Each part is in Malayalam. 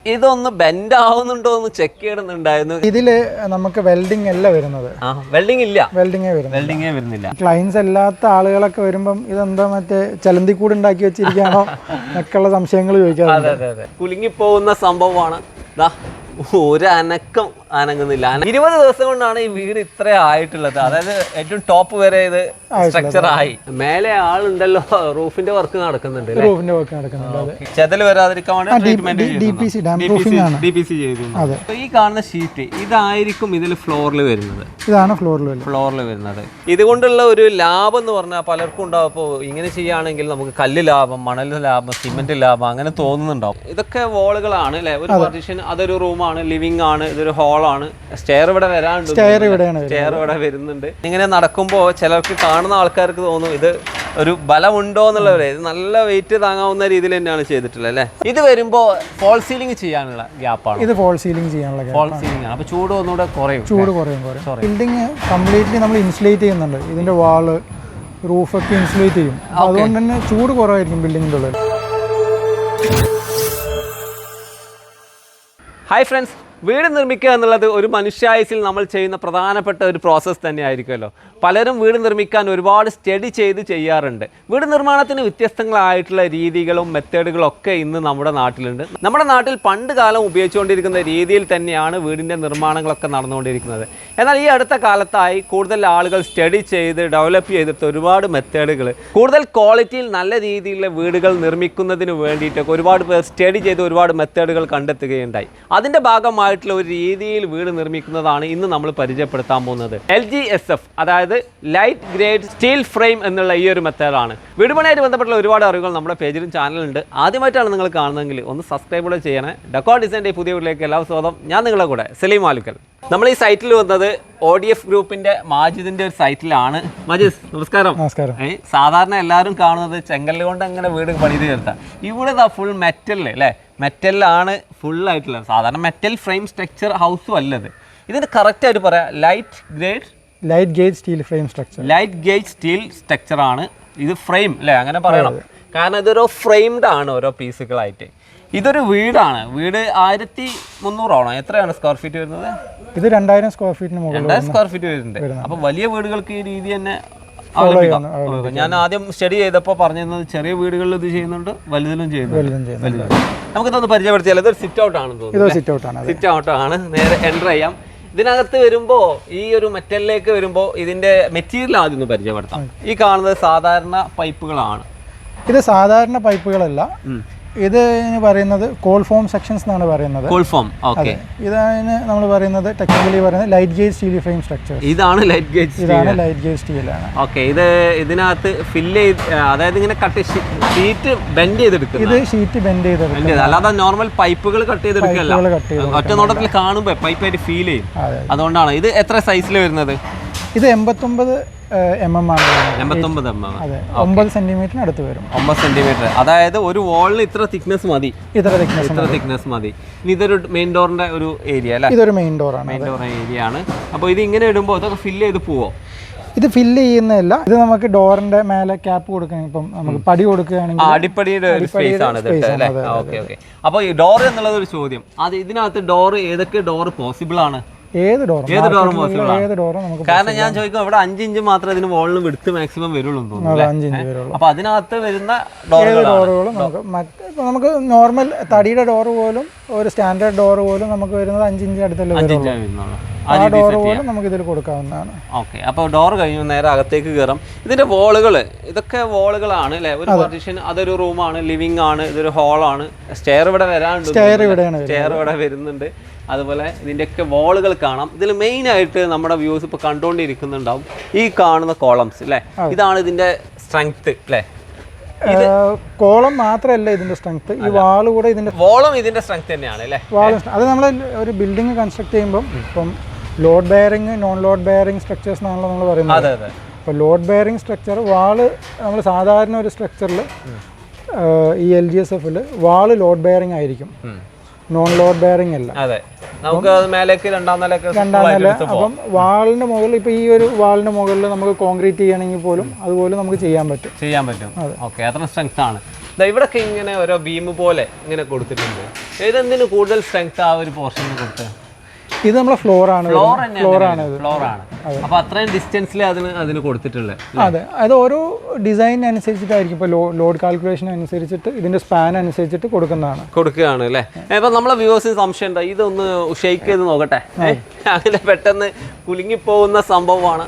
ഇതൊന്ന് ബെൻഡ് ആവുന്നുണ്ടോ എന്ന് ചെക്ക് ചെയ്യണമെന്നുണ്ടായിരുന്നു. ഇതില് നമുക്ക് വെൽഡിംഗ് അല്ല വരുന്നത്. വെൽഡിംഗ് ഇല്ല, വെൽഡിംഗേ വരുന്നില്ല. ക്ലയൻസ് അല്ലാത്ത ആളുകളൊക്കെ വരുമ്പം ഇതെന്താ മറ്റേ ചലന്തിക്കൂട് ഉണ്ടാക്കി വെച്ചിരിക്കുകയാണോ എന്നൊക്കെയുള്ള സംശയങ്ങൾ ചോദിക്കാറുണ്ട്. കുലുങ്ങിപ്പോകുന്ന സംഭവമാണ്. ഒരു അനക്കം അനങ്ങുന്നില്ല. 20 ദിവസം കൊണ്ടാണ് ഈ വീട് ഇത്ര ആയിട്ടുള്ളത്. അതായത് ഏറ്റവും ടോപ്പ് വരെ ഇത് സ്ട്രക്ചർ ആയി. മേലെ ആളുണ്ടല്ലോ, റൂഫിന്റെ വർക്ക് നടക്കുന്നുണ്ട്. ചെതൽ വരാതിരിക്കാൻ DPC ചെയ്തു. ഈ കാണുന്ന ഷീറ്റ് ഇതായിരിക്കും ഇതിൽ ഫ്ലോറിൽ വരുന്നത്. ഇതാണ് ഫ്ലോറിൽ വരുന്നത്. ഇതുകൊണ്ടുള്ള ഒരു ലാഭം എന്ന് പറഞ്ഞാൽ പലർക്കും ഉണ്ടാവും. അപ്പോൾ ഇങ്ങനെ ചെയ്യുകയാണെങ്കിൽ നമുക്ക് കല്ല് ലാഭം, മണൽ ലാഭം, സിമെന്റ് ലാഭം അങ്ങനെ തോന്നുന്നുണ്ടാവും. ഇതൊക്കെ വോളുകളാണ് അല്ലെ. ഒരു പാർട്ടീഷൻ, അതൊരു റൂമാണ്, ലിവിംഗ് ആണ്, ഇതൊരു ഹാളാണ്. സ്റ്റെയർ ഇവിടെ വരാനുണ്ട്, സ്റ്റെയർ ഇവിടെ വരുന്നുണ്ട്. ഇങ്ങനെ നടക്കുമ്പോൾ ചിലർക്ക് കാണുന്ന ആൾക്കാർക്ക് തോന്നും ഇത് ഒരു ബലമുണ്ടോ എന്നുള്ളവരെ. ഇത് നല്ല വെയിറ്റ് താങ്ങാവുന്ന രീതിയിൽ തന്നെയാണ് ചെയ്തിട്ടുള്ളത് അല്ലേ. ഇത് വരുമ്പോൾ ഫോൾ സീലിംഗ് ചെയ്യാനുള്ള ഗ്യാപ്പാണ്. ഇത് ഫോൾ സീലിംഗ് ചെയ്യാനുള്ള ഫോൾ സീലിംഗ് ആണ്. അപ്പോൾ ചൂട് ഒന്നുകൂടെ കുറയും. ബിൽഡിംഗ് കംപ്ലീറ്റ്ലി നമ്മൾ ഇൻസുലേറ്റ് ചെയ്യുന്നുണ്ട്. ഇതിന്റെ വാള്, റൂഫൊക്കെ ഇൻസുലേറ്റ് ചെയ്യും. അതുകൊണ്ട് തന്നെ ചൂട് കുറവായിരിക്കും ബിൽഡിങ്ങിൻ്റെ ഉള്ളിൽ. ഹായ് ഫ്രണ്ട്സ്, വീട് നിർമ്മിക്കുക എന്നുള്ളത് ഒരു മനുഷ്യായുസിൽ നമ്മൾ ചെയ്യുന്ന പ്രധാനപ്പെട്ട ഒരു പ്രോസസ്സ് തന്നെ ആയിരിക്കുമല്ലോ. പലരും വീട് നിർമ്മിക്കാൻ ഒരുപാട് സ്റ്റഡി ചെയ്ത് ചെയ്യാറുണ്ട്. വീട് നിർമ്മാണത്തിന് വ്യത്യസ്തങ്ങളായിട്ടുള്ള രീതികളും മെത്തേഡുകളും ഒക്കെ ഇന്ന് നമ്മുടെ നാട്ടിലുണ്ട്. നമ്മുടെ നാട്ടിൽ പണ്ട് കാലം ഉപയോഗിച്ചുകൊണ്ടിരിക്കുന്ന രീതിയിൽ തന്നെയാണ് വീടിൻ്റെ നിർമ്മാണങ്ങളൊക്കെ നടന്നുകൊണ്ടിരിക്കുന്നത്. എന്നാൽ ഈ അടുത്ത കാലത്തായി കൂടുതൽ ആളുകൾ സ്റ്റഡി ചെയ്ത് ഡെവലപ്പ് ചെയ്തിട്ട് ഒരുപാട് മെത്തേഡുകൾ, കൂടുതൽ ക്വാളിറ്റിയിൽ നല്ല രീതിയിലുള്ള വീടുകൾ നിർമ്മിക്കുന്നതിന് വേണ്ടിയിട്ടൊക്കെ ഒരുപാട് പേർ സ്റ്റഡി ചെയ്ത് ഒരുപാട് മെത്തേഡുകൾ കണ്ടെത്തുകയുണ്ടായി. അതിൻ്റെ ഭാഗമായിട്ടുള്ള ഒരു രീതിയിൽ വീട് നിർമ്മിക്കുന്നതാണ് ഇന്ന് നമ്മൾ പരിചയപ്പെടുത്താൻ പോകുന്നത്. LGSF, അതായത് ലൈറ്റ് ഗ്രേഡ് സ്റ്റീൽ ഫ്രെയിം എന്നുള്ള ഈ ഒരു മെത്തേഡാണ്. വീട് പണിയായിട്ട് ബന്ധപ്പെട്ടുള്ള ഒരുപാട് അറിവുകൾ നമ്മുടെ പേജിലും ചാനലുണ്ട്. ആദ്യമായിട്ടാണ് നിങ്ങൾ കാണുന്നതെങ്കിൽ ഒന്ന് സബ്സ്ക്രൈബ് കൂടെ ചെയ്യണേ. ഡെക്കോർ ഡിസൈൻ്റെ പുതിയ വീട്ടിലേക്ക് എല്ലാവർക്കും സ്വാഗതം. ഞാൻ നിങ്ങളുടെ കൂടെ സലീം ആലുക്കൽ. നമ്മൾ ഈ സൈറ്റിൽ വന്നത് ODF ഗ്രൂപ്പിന്റെ മാജിദിന്റെ ഒരു സൈറ്റിലാണ്. മാജിദ്, നമസ്കാരം. സാധാരണ എല്ലാവരും കാണുന്നത് ചെങ്കല്ല് കൊണ്ട് അങ്ങനെ വീട് പണിത് ചേർത്താം. ഇവിടെ ഫുൾ മെറ്റൽ അല്ലേ, മെറ്റലിലാണ് ഫുള്ളായിട്ടുള്ളത്. സാധാരണ മെറ്റൽ ഫ്രെയിം സ്ട്രക്ചർ ഹൗസും അല്ലത്. ഇതിന് കറക്റ്റായിട്ട് പറയാം, ലൈറ്റ് ഗേജ് സ്റ്റീൽ സ്ട്രക്ചർ ആണ് ഇത്. ഫ്രെയിം അല്ലേ, അങ്ങനെ പറയണം. കാരണം ഇതൊരു ഫ്രെയിംഡ് ആണ് ഓരോ പീസുകളായിട്ട്. ഇതൊരു വീടാണ്. വീട് 1300 ആണോ, എത്രയാണ് സ്ക്വയർ ഫീറ്റ് വരുന്നത്? ഇത് 2000 സ്ക്വയർ ഫീറ്റിന് മുകളിൽ 2000 സ്ക്വയർ ഫീറ്റ് വരുന്നുണ്ട്. അപ്പൊ വലിയ വീടുകൾക്ക് ഈ രീതി തന്നെ. ഞാൻ ആദ്യം സ്റ്റഡി ചെയ്തപ്പോൾ പറഞ്ഞിരുന്നത് ചെറിയ വീടുകളിൽ ഇത് ചെയ്യുന്നുണ്ട്, വലുതിലും ചെയ്യുന്നുണ്ട്. നമുക്കിതൊന്ന് പരിചയപ്പെടുത്തിയാൽ ഇതൊരു സിറ്റ് ഔട്ട് ആണെന്ന് തോന്നുന്നു. സിറ്റ് ഔട്ട് ആണ്. നേരെ എൻ്റർ ചെയ്യാം. ഇതിനകത്ത് വരുമ്പോൾ ഈ ഒരു മെറ്റലിലേക്ക് വരുമ്പോൾ ഇതിന്റെ മെറ്റീരിയൽ ആദ്യം ഒന്ന് പരിചയപ്പെടുത്താം. ഈ കാണുന്നത് സാധാരണ പൈപ്പുകളാണ്. ഇത് സാധാരണ പൈപ്പുകളല്ല. ഇത് പറയുന്നത് കോൾ ഫോം സെക്ഷൻസ് എന്നാണ് പറയുന്നത്. ഇതാണ് നമ്മൾ പറയുന്നത്, ടെക്നിക്കലി പറയുന്നത് light gauge steel frame structure. ഇതാണ് ലൈറ്റ് ഗേജ് സ്റ്റീലാണ്. ഓക്കെ, ഇത് ഇതിനകത്ത് ഫില്ല് ചെയ്ത്, അതായത് ഇങ്ങനെ കട്ട് ഷീറ്റ് ബെൻഡ് ചെയ്തെടുക്കും. ഇത് ഷീറ്റ് ബെൻഡ് ചെയ്തെടുക്കും, അല്ലാതെ നോർമൽ പൈപ്പുകൾ കട്ട് ചെയ്തെടുക്കല്ല. ഒറ്റ നോട്ടത്തിൽ കാണുമ്പോൾ പൈപ്പായിട്ട് ഫീൽ ചെയ്യും. അതുകൊണ്ടാണ്. ഇത് എത്ര സൈസിൽ വരുന്നത്? ഇത് 89 mm ആണ്. 89 mm. 9 സെന്റിമീറ്ററിന് അടുത്ത് വരും. 9 സെന്റിമീറ്റർ. അതായത് ഒരു വാളിന് ഇത്ര തിക്നെസ് മതി. മതി. ഇതൊരു മെയിൻ ഡോറിന്റെ ഒരു ഏരിയ അല്ലേ? ഇതൊരു മെയിൻ ഡോർ ഏരിയ ആണ്. അപ്പോൾ ഇത് ഇങ്ങനെ ഇടുമ്പോൾ ഇതൊക്കെ ഫില്ല് ചെയ്ത് പോവോ? ഇത് ഫില്ല് ചെയ്യുന്നതല്ല. ഇത് നമുക്ക് ഡോറിന്റെ മേലെ ക്യാപ്പ് കൊടുക്കണം. ഇപ്പം നമുക്ക് പടി കൊടുക്കുകയാണെങ്കിൽ അടിപ്പടിയുടെ ഒരു സ്പേസ് ആണ് ഇത് അല്ലേ? ഓക്കെ. അപ്പോൾ ഈ ഡോർ എന്നുള്ളത് ഒരു ചോദ്യം. അത് ഇതിനകത്ത് ഡോർ, ഏതൊക്കെ ഡോർ പോസിബിൾ ആണ്? ഏത് ഡോറും നമുക്ക്. കാരണം ഞാൻ ചോദിക്കും, ഇവിടെ 5 ഇഞ്ച് മാത്രമേ ഇതിന് വോളിന് വിടുത്ത് മാക്സിമം വരുള്ളൂ എന്ന് തോന്നുന്നു. 5 ഇഞ്ച് വരുള്ളൂ. അപ്പൊ അതിനകത്ത് വരുന്ന ഡോറുകളും നമുക്ക് നോർമൽ തടിയുടെ ഡോർ പോലും, ഒരു സ്റ്റാൻഡേർഡ് ഡോർ പോലും നമുക്ക് വരുന്നത് 5 ഇഞ്ച് അടുത്തല്ലേ വരുള്ളൂ. ആ ഡോർ പോലും നമുക്ക് ഇതിൽ കൊടുക്കാവുന്നതാണ്. ഓക്കെ. അപ്പോൾ ഡോർ കഴിഞ്ഞു, നേരെ അകത്തേക്ക് കയറാം. ഇതിന്റെ ഇതൊക്കെ വോളുകളാണ് അല്ലേ? ഒരു പാർട്ടീഷൻ, അതൊരു റൂമാണ്, ലിവിംഗ് ആണ്, ഇതൊരു ഹാളാണ്. സ്റ്റെയർ ഇവിടെ വരാനുണ്ട്. സ്റ്റെയർ ഇവിടെ വരുന്നുണ്ട്. അതുപോലെ ഇതിൻ്റെയൊക്കെ വോളുകൾ കാണാം. ഇതിൽ മെയിനായിട്ട് നമ്മുടെ വ്യൂസ് ഇപ്പോൾ കണ്ടുകൊണ്ടിരിക്കുന്നുണ്ടാവും ഈ കാണുന്ന കോളംസ് അല്ലേ? ഇതാണ് ഇതിൻ്റെ സ്ട്രെങ്ത് അല്ലേ? കോളം മാത്രമല്ല ഇതിന്റെ സ്ട്രെങ്ത്, ഈ വാള് കൂടെ ഇതിന്റെ സ്ട്രെങ്ത് തന്നെയാണ് അല്ലേ? അത് നമ്മൾ ഒരു ബിൽഡിംഗ് കൺസ്ട്രക്ട് ചെയ്യുമ്പോൾ ഇപ്പം load bearing, non load bearing structures എന്നാണല്ലോ നമ്മൾ പറയുന്നത്. അപ്പോൾ ലോഡ് ബെയറിംഗ് സ്ട്രക്ചർ, വാള് നമ്മൾ സാധാരണ ഒരു സ്ട്രക്ചറിൽ ഈ LGSFൽ വാള് ലോഡ് ബെയറിംഗ് ആയിരിക്കും, നോൺ ലോഡ് ബെയറിംഗ് അല്ല. രണ്ടാം നില. അപ്പം വാളിന്റെ മുകളിൽ, ഇപ്പൊ ഈ ഒരു വാളിന്റെ മുകളിൽ നമുക്ക് കോൺക്രീറ്റ് ചെയ്യണമെങ്കിൽ പോലും അതുപോലെ നമുക്ക് ചെയ്യാൻ പറ്റും. ഓക്കെ, അത്ര സ്ട്രെങ്ത് ആണ്. ഇവിടൊക്കെ ഇങ്ങനെ ഓരോ ബീം പോലെ ഇങ്ങനെ കൊടുത്തിട്ടുണ്ട്. ഏതെന്തിന് കൂടുതൽ സ്ട്രെങ്ത് ആ ഒരു പോർഷനിൽ കൊടുത്തത്? ഇത് നമ്മളെ ഫ്ലോറാണ്. അപ്പൊ അത്രയും ഡിസ്റ്റൻസിൽ അതിന് കൊടുത്തിട്ടുള്ളത്. അതെ, അത് ഓരോ ഡിസൈൻ അനുസരിച്ചിട്ടായിരിക്കും. ഇപ്പോൾ ലോഡ് കാൽക്കുലേഷൻ അനുസരിച്ചിട്ട് ഇതിന്റെ സ്പാൻ അനുസരിച്ചിട്ട് കൊടുക്കുകയാണ് അല്ലേ. ഇപ്പൊ നമ്മളെ വ്യൂവേഴ്സിന് സംശയം ഉണ്ടോ, ഇതൊന്ന് ഷെയ്ക്ക് ചെയ്ത് നോക്കട്ടെ. അങ്ങനെ പെട്ടെന്ന് കുലുങ്ങിപ്പോകുന്ന സംഭവമാണ്.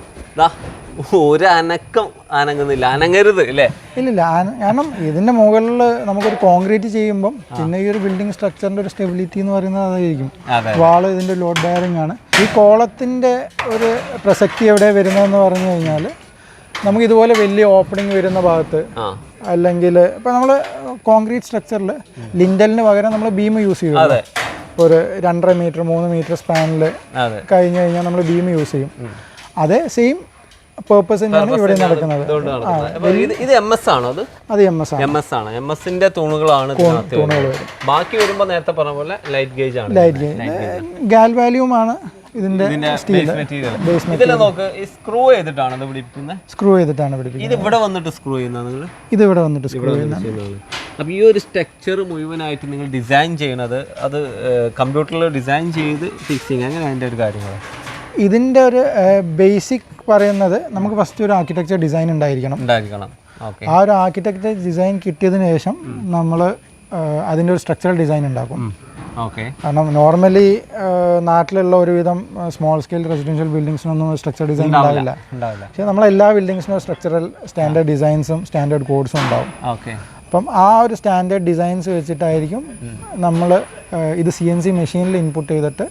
ഒരു അനക്കം അനങ്ങുന്നില്ല, അനങ്ങരുത് അല്ലേ? ഇല്ലില്ല, കാരണം ഇതിന്റെ മുകളിൽ നമുക്കൊരു കോൺക്രീറ്റ് ചെയ്യുമ്പം പിന്നെ ഈ ഒരു ബിൽഡിംഗ് സ്ട്രക്ചറിന്റെ ഒരു സ്റ്റെബിലിറ്റി എന്ന് പറയുന്നത് അതായിരിക്കും. വാള് ഇതിന്റെ ലോഡ് ബെയറിംഗ് ആണ്. ഈ കോളത്തിന്റെ ഒരു പ്രസക്തി എവിടെ വരുന്നതെന്ന് പറഞ്ഞു കഴിഞ്ഞാൽ, നമുക്ക് ഇതുപോലെ വലിയ ഓപ്പണിംഗ് വരുന്ന ഭാഗത്ത്, അല്ലെങ്കിൽ ഇപ്പം നമ്മൾ കോൺക്രീറ്റ് സ്ട്രക്ചറിൽ ലിൻഡലിന് പകരം നമ്മൾ ബീം യൂസ് ചെയ്യും. ഒരു 2.5 മീറ്റർ 3 മീറ്റർ സ്പാനിൽ കഴിഞ്ഞ് കഴിഞ്ഞാൽ നമ്മൾ ബീം യൂസ് ചെയ്യും. അതേ സെയിം പേർപ്പസ് തന്നെയാണ് ഇവിടെ നടക്കുന്നത്. ഇത് MS ആണോ? അത് MS ആണ്. MS ന്റെ തൂണുകളാണ്. ബാക്കി വരുമ്പോൾ നേരത്തെ പറഞ്ഞ പോലെ ലൈറ്റ് ഗേജ് ആണ്. ഗാൽ വാല്യൂമാണ് ഇതിന്റെ സ്റ്റീൽ. ഇതിൽ നോക്ക്, സ്ക്രൂ ചെയ്തിട്ടാണ് പിടിപ്പിക്കുന്നത്. ഇത് ഇവിടെ വന്നിട്ട് സ്ക്രൂ ചെയ്യുന്നത് നിങ്ങൾ? ഇത് ഇവിടെ വന്നിട്ട് സ്ക്രൂ ചെയ്യുന്നത്. അപ്പോൾ ഈ ഒരു സ്ട്രക്ചർ മുഴുവനായിട്ട് നിങ്ങൾ ഡിസൈൻ ചെയ്യണത്, അത് കമ്പ്യൂട്ടറിൽ ഡിസൈൻ ചെയ്ത് ഫിക്സിങ്, അങ്ങനെ അതിൻ്റെ ഒരു കാര്യങ്ങൾ? ഇതിൻ്റെ ഒരു ബേസിക് പറയുന്നത്, നമുക്ക് ഫസ്റ്റ് ഒരു ആർക്കിടെക്ചർ ഡിസൈൻ ഉണ്ടായിരിക്കണം. ആ ഒരു ആർക്കിടെക്ചർ ഡിസൈൻ കിട്ടിയതിന് ശേഷം നമ്മൾ അതിൻ്റെ ഒരു സ്ട്രക്ചറൽ ഡിസൈൻ ഉണ്ടാക്കും. കാരണം നോർമലി നാട്ടിലുള്ള ഒരുവിധം സ്മോൾ സ്കെയിൽ റെസിഡൻഷ്യൽ ബിൽഡിങ്സിനൊന്നും സ്ട്രക്ചർ ഡിസൈൻ ഉണ്ടാവില്ല. പക്ഷേ നമ്മളെല്ലാ ബിൽഡിങ്സിനും സ്ട്രക്ചറൽ സ്റ്റാൻഡേർഡ് ഡിസൈൻസും സ്റ്റാൻഡേർഡ് കോഡ്സും ഉണ്ടാവും. അപ്പം ആ ഒരു സ്റ്റാൻഡേർഡ് ഡിസൈൻസ് വെച്ചിട്ടായിരിക്കും നമ്മൾ ഇത് CNC മെഷീനിൽ ഇൻപുട്ട് ചെയ്തിട്ട്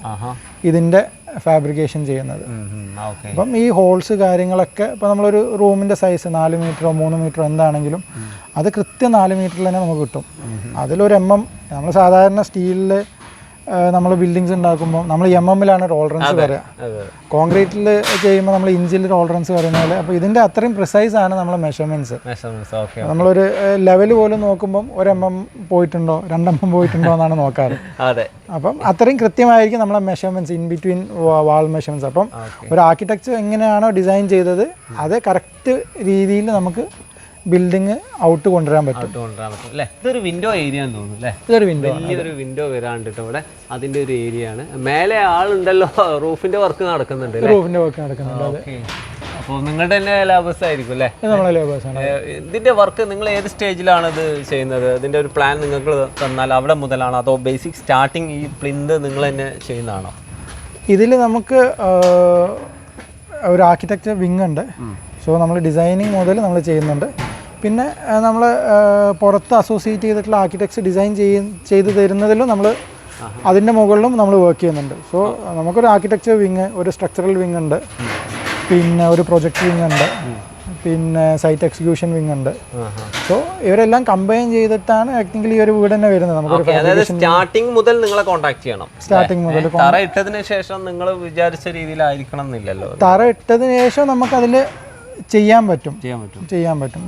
ഇതിൻ്റെ ഫാബ്രിക്കേഷൻ ചെയ്യുന്നത്. അപ്പം ഈ ഹോൾസ് കാര്യങ്ങളൊക്കെ, ഇപ്പോൾ നമ്മളൊരു റൂമിൻ്റെ സൈസ് 4 മീറ്ററോ 3 മീറ്ററോ എന്താണെങ്കിലും അത് കൃത്യം 4 മീറ്ററിൽ തന്നെ നമുക്ക് കിട്ടും. അതിലൊരു നമ്മൾ സാധാരണ സ്റ്റീലിൽ നമ്മൾ ബിൽഡിങ്സ് ഉണ്ടാക്കുമ്പോൾ നമ്മൾ MM-ലാണ് ടോളറൻസ് പറയുക. കോൺക്രീറ്റിൽ ചെയ്യുമ്പോൾ നമ്മൾ ഇഞ്ചിൽ ടോളറൻസ് പറയുന്നത്. അപ്പോൾ ഇതിൻ്റെ അത്രയും പ്രിസൈസ് ആണ് നമ്മളെ മെഷർമെൻറ്റ്സ്. നമ്മളൊരു ലെവൽ പോലും നോക്കുമ്പം 1 mm പോയിട്ടുണ്ടോ 2 mm പോയിട്ടുണ്ടോ എന്നാണ് നോക്കാറ്. അപ്പം അത്രയും കൃത്യമായിരിക്കും നമ്മളെ measurements, in between wall measurements. അപ്പം ഒരു ആർക്കിടെക്ചർ എങ്ങനെയാണോ ഡിസൈൻ ചെയ്തത് അത് കറക്റ്റ് രീതിയിൽ നമുക്ക് ബിൽഡിംഗ് ഔട്ട് കൊണ്ടുവരാൻ പറ്റും. ഇതൊരു വിൻഡോ ഏരിയ എന്ന് തോന്നുന്നു അല്ലേ? വലിയൊരു വിൻഡോ വരാണ്ടിട്ട് ഇവിടെ അതിന്റെ ഒരു ഏരിയ ആണ്. മേലെ ആളുണ്ടല്ലോ, റൂഫിന്റെ വർക്ക് നടക്കുന്നുണ്ട്. അപ്പോൾ നിങ്ങളുടെ തന്നെ ലേബേഴ്സ് ആയിരിക്കും അല്ലേ? നമ്മളെ ലേബേഴ്സാണ്. ഇതിന്റെ വർക്ക് നിങ്ങൾ ഏത് സ്റ്റേജിലാണ് ഇത് ചെയ്യുന്നത്? ഇതിന്റെ ഒരു പ്ലാൻ നിങ്ങൾക്ക് തന്നാൽ അവിടെ മുതലാണോ, അതോ ബേസിക് സ്റ്റാർട്ടിങ് ഈ പ്ലിന്ത് നിങ്ങൾ തന്നെ ചെയ്യുന്നതാണോ? ഇതിൽ നമുക്ക് ഒരു ആർക്കിടെക്ചർ വിങ് ഉണ്ട്. സോ നമ്മൾ ഡിസൈനിങ് മുതൽ നമ്മൾ ചെയ്യുന്നുണ്ട്. പിന്നെ നമ്മൾ പുറത്ത് അസോസിയേറ്റ് ചെയ്തിട്ടുള്ള ആർക്കിടെക്ചർ ഡിസൈൻ ചെയ്ത് തരുന്നതിലും നമ്മൾ അതിൻ്റെ മുകളിലും നമ്മൾ വർക്ക് ചെയ്യുന്നുണ്ട്. സോ നമുക്കൊരു ആർക്കിടെക്ചർ വിങ്, ഒരു സ്ട്രക്ചറൽ വിങ് ഉണ്ട്, പിന്നെ ഒരു പ്രൊജക്ട് വിങ് ഉണ്ട്, പിന്നെ സൈറ്റ് എക്സിക്യൂഷൻ വിങ് ഉണ്ട്. സോ ഇവരെല്ലാം കമ്പൈൻ ചെയ്തിട്ടാണ് ടെക്നിക്കലി ഈ ഒരു വീട് തന്നെ വരുന്നത്. നമുക്ക് സ്റ്റാർട്ടിംഗ് മുതൽ നിങ്ങളെ കോൺടാക്ട് ചെയ്യണം. സ്റ്റാർട്ടിംഗ് മുതൽ തറ ഇട്ടതിന് ശേഷം നിങ്ങൾ വിചാരിച്ച രീതിയിലായിരിക്കണം എന്നില്ലല്ലോ. തറ ഇട്ടതിന് ശേഷം നമുക്കതിൽ ചെയ്യാൻ പറ്റും.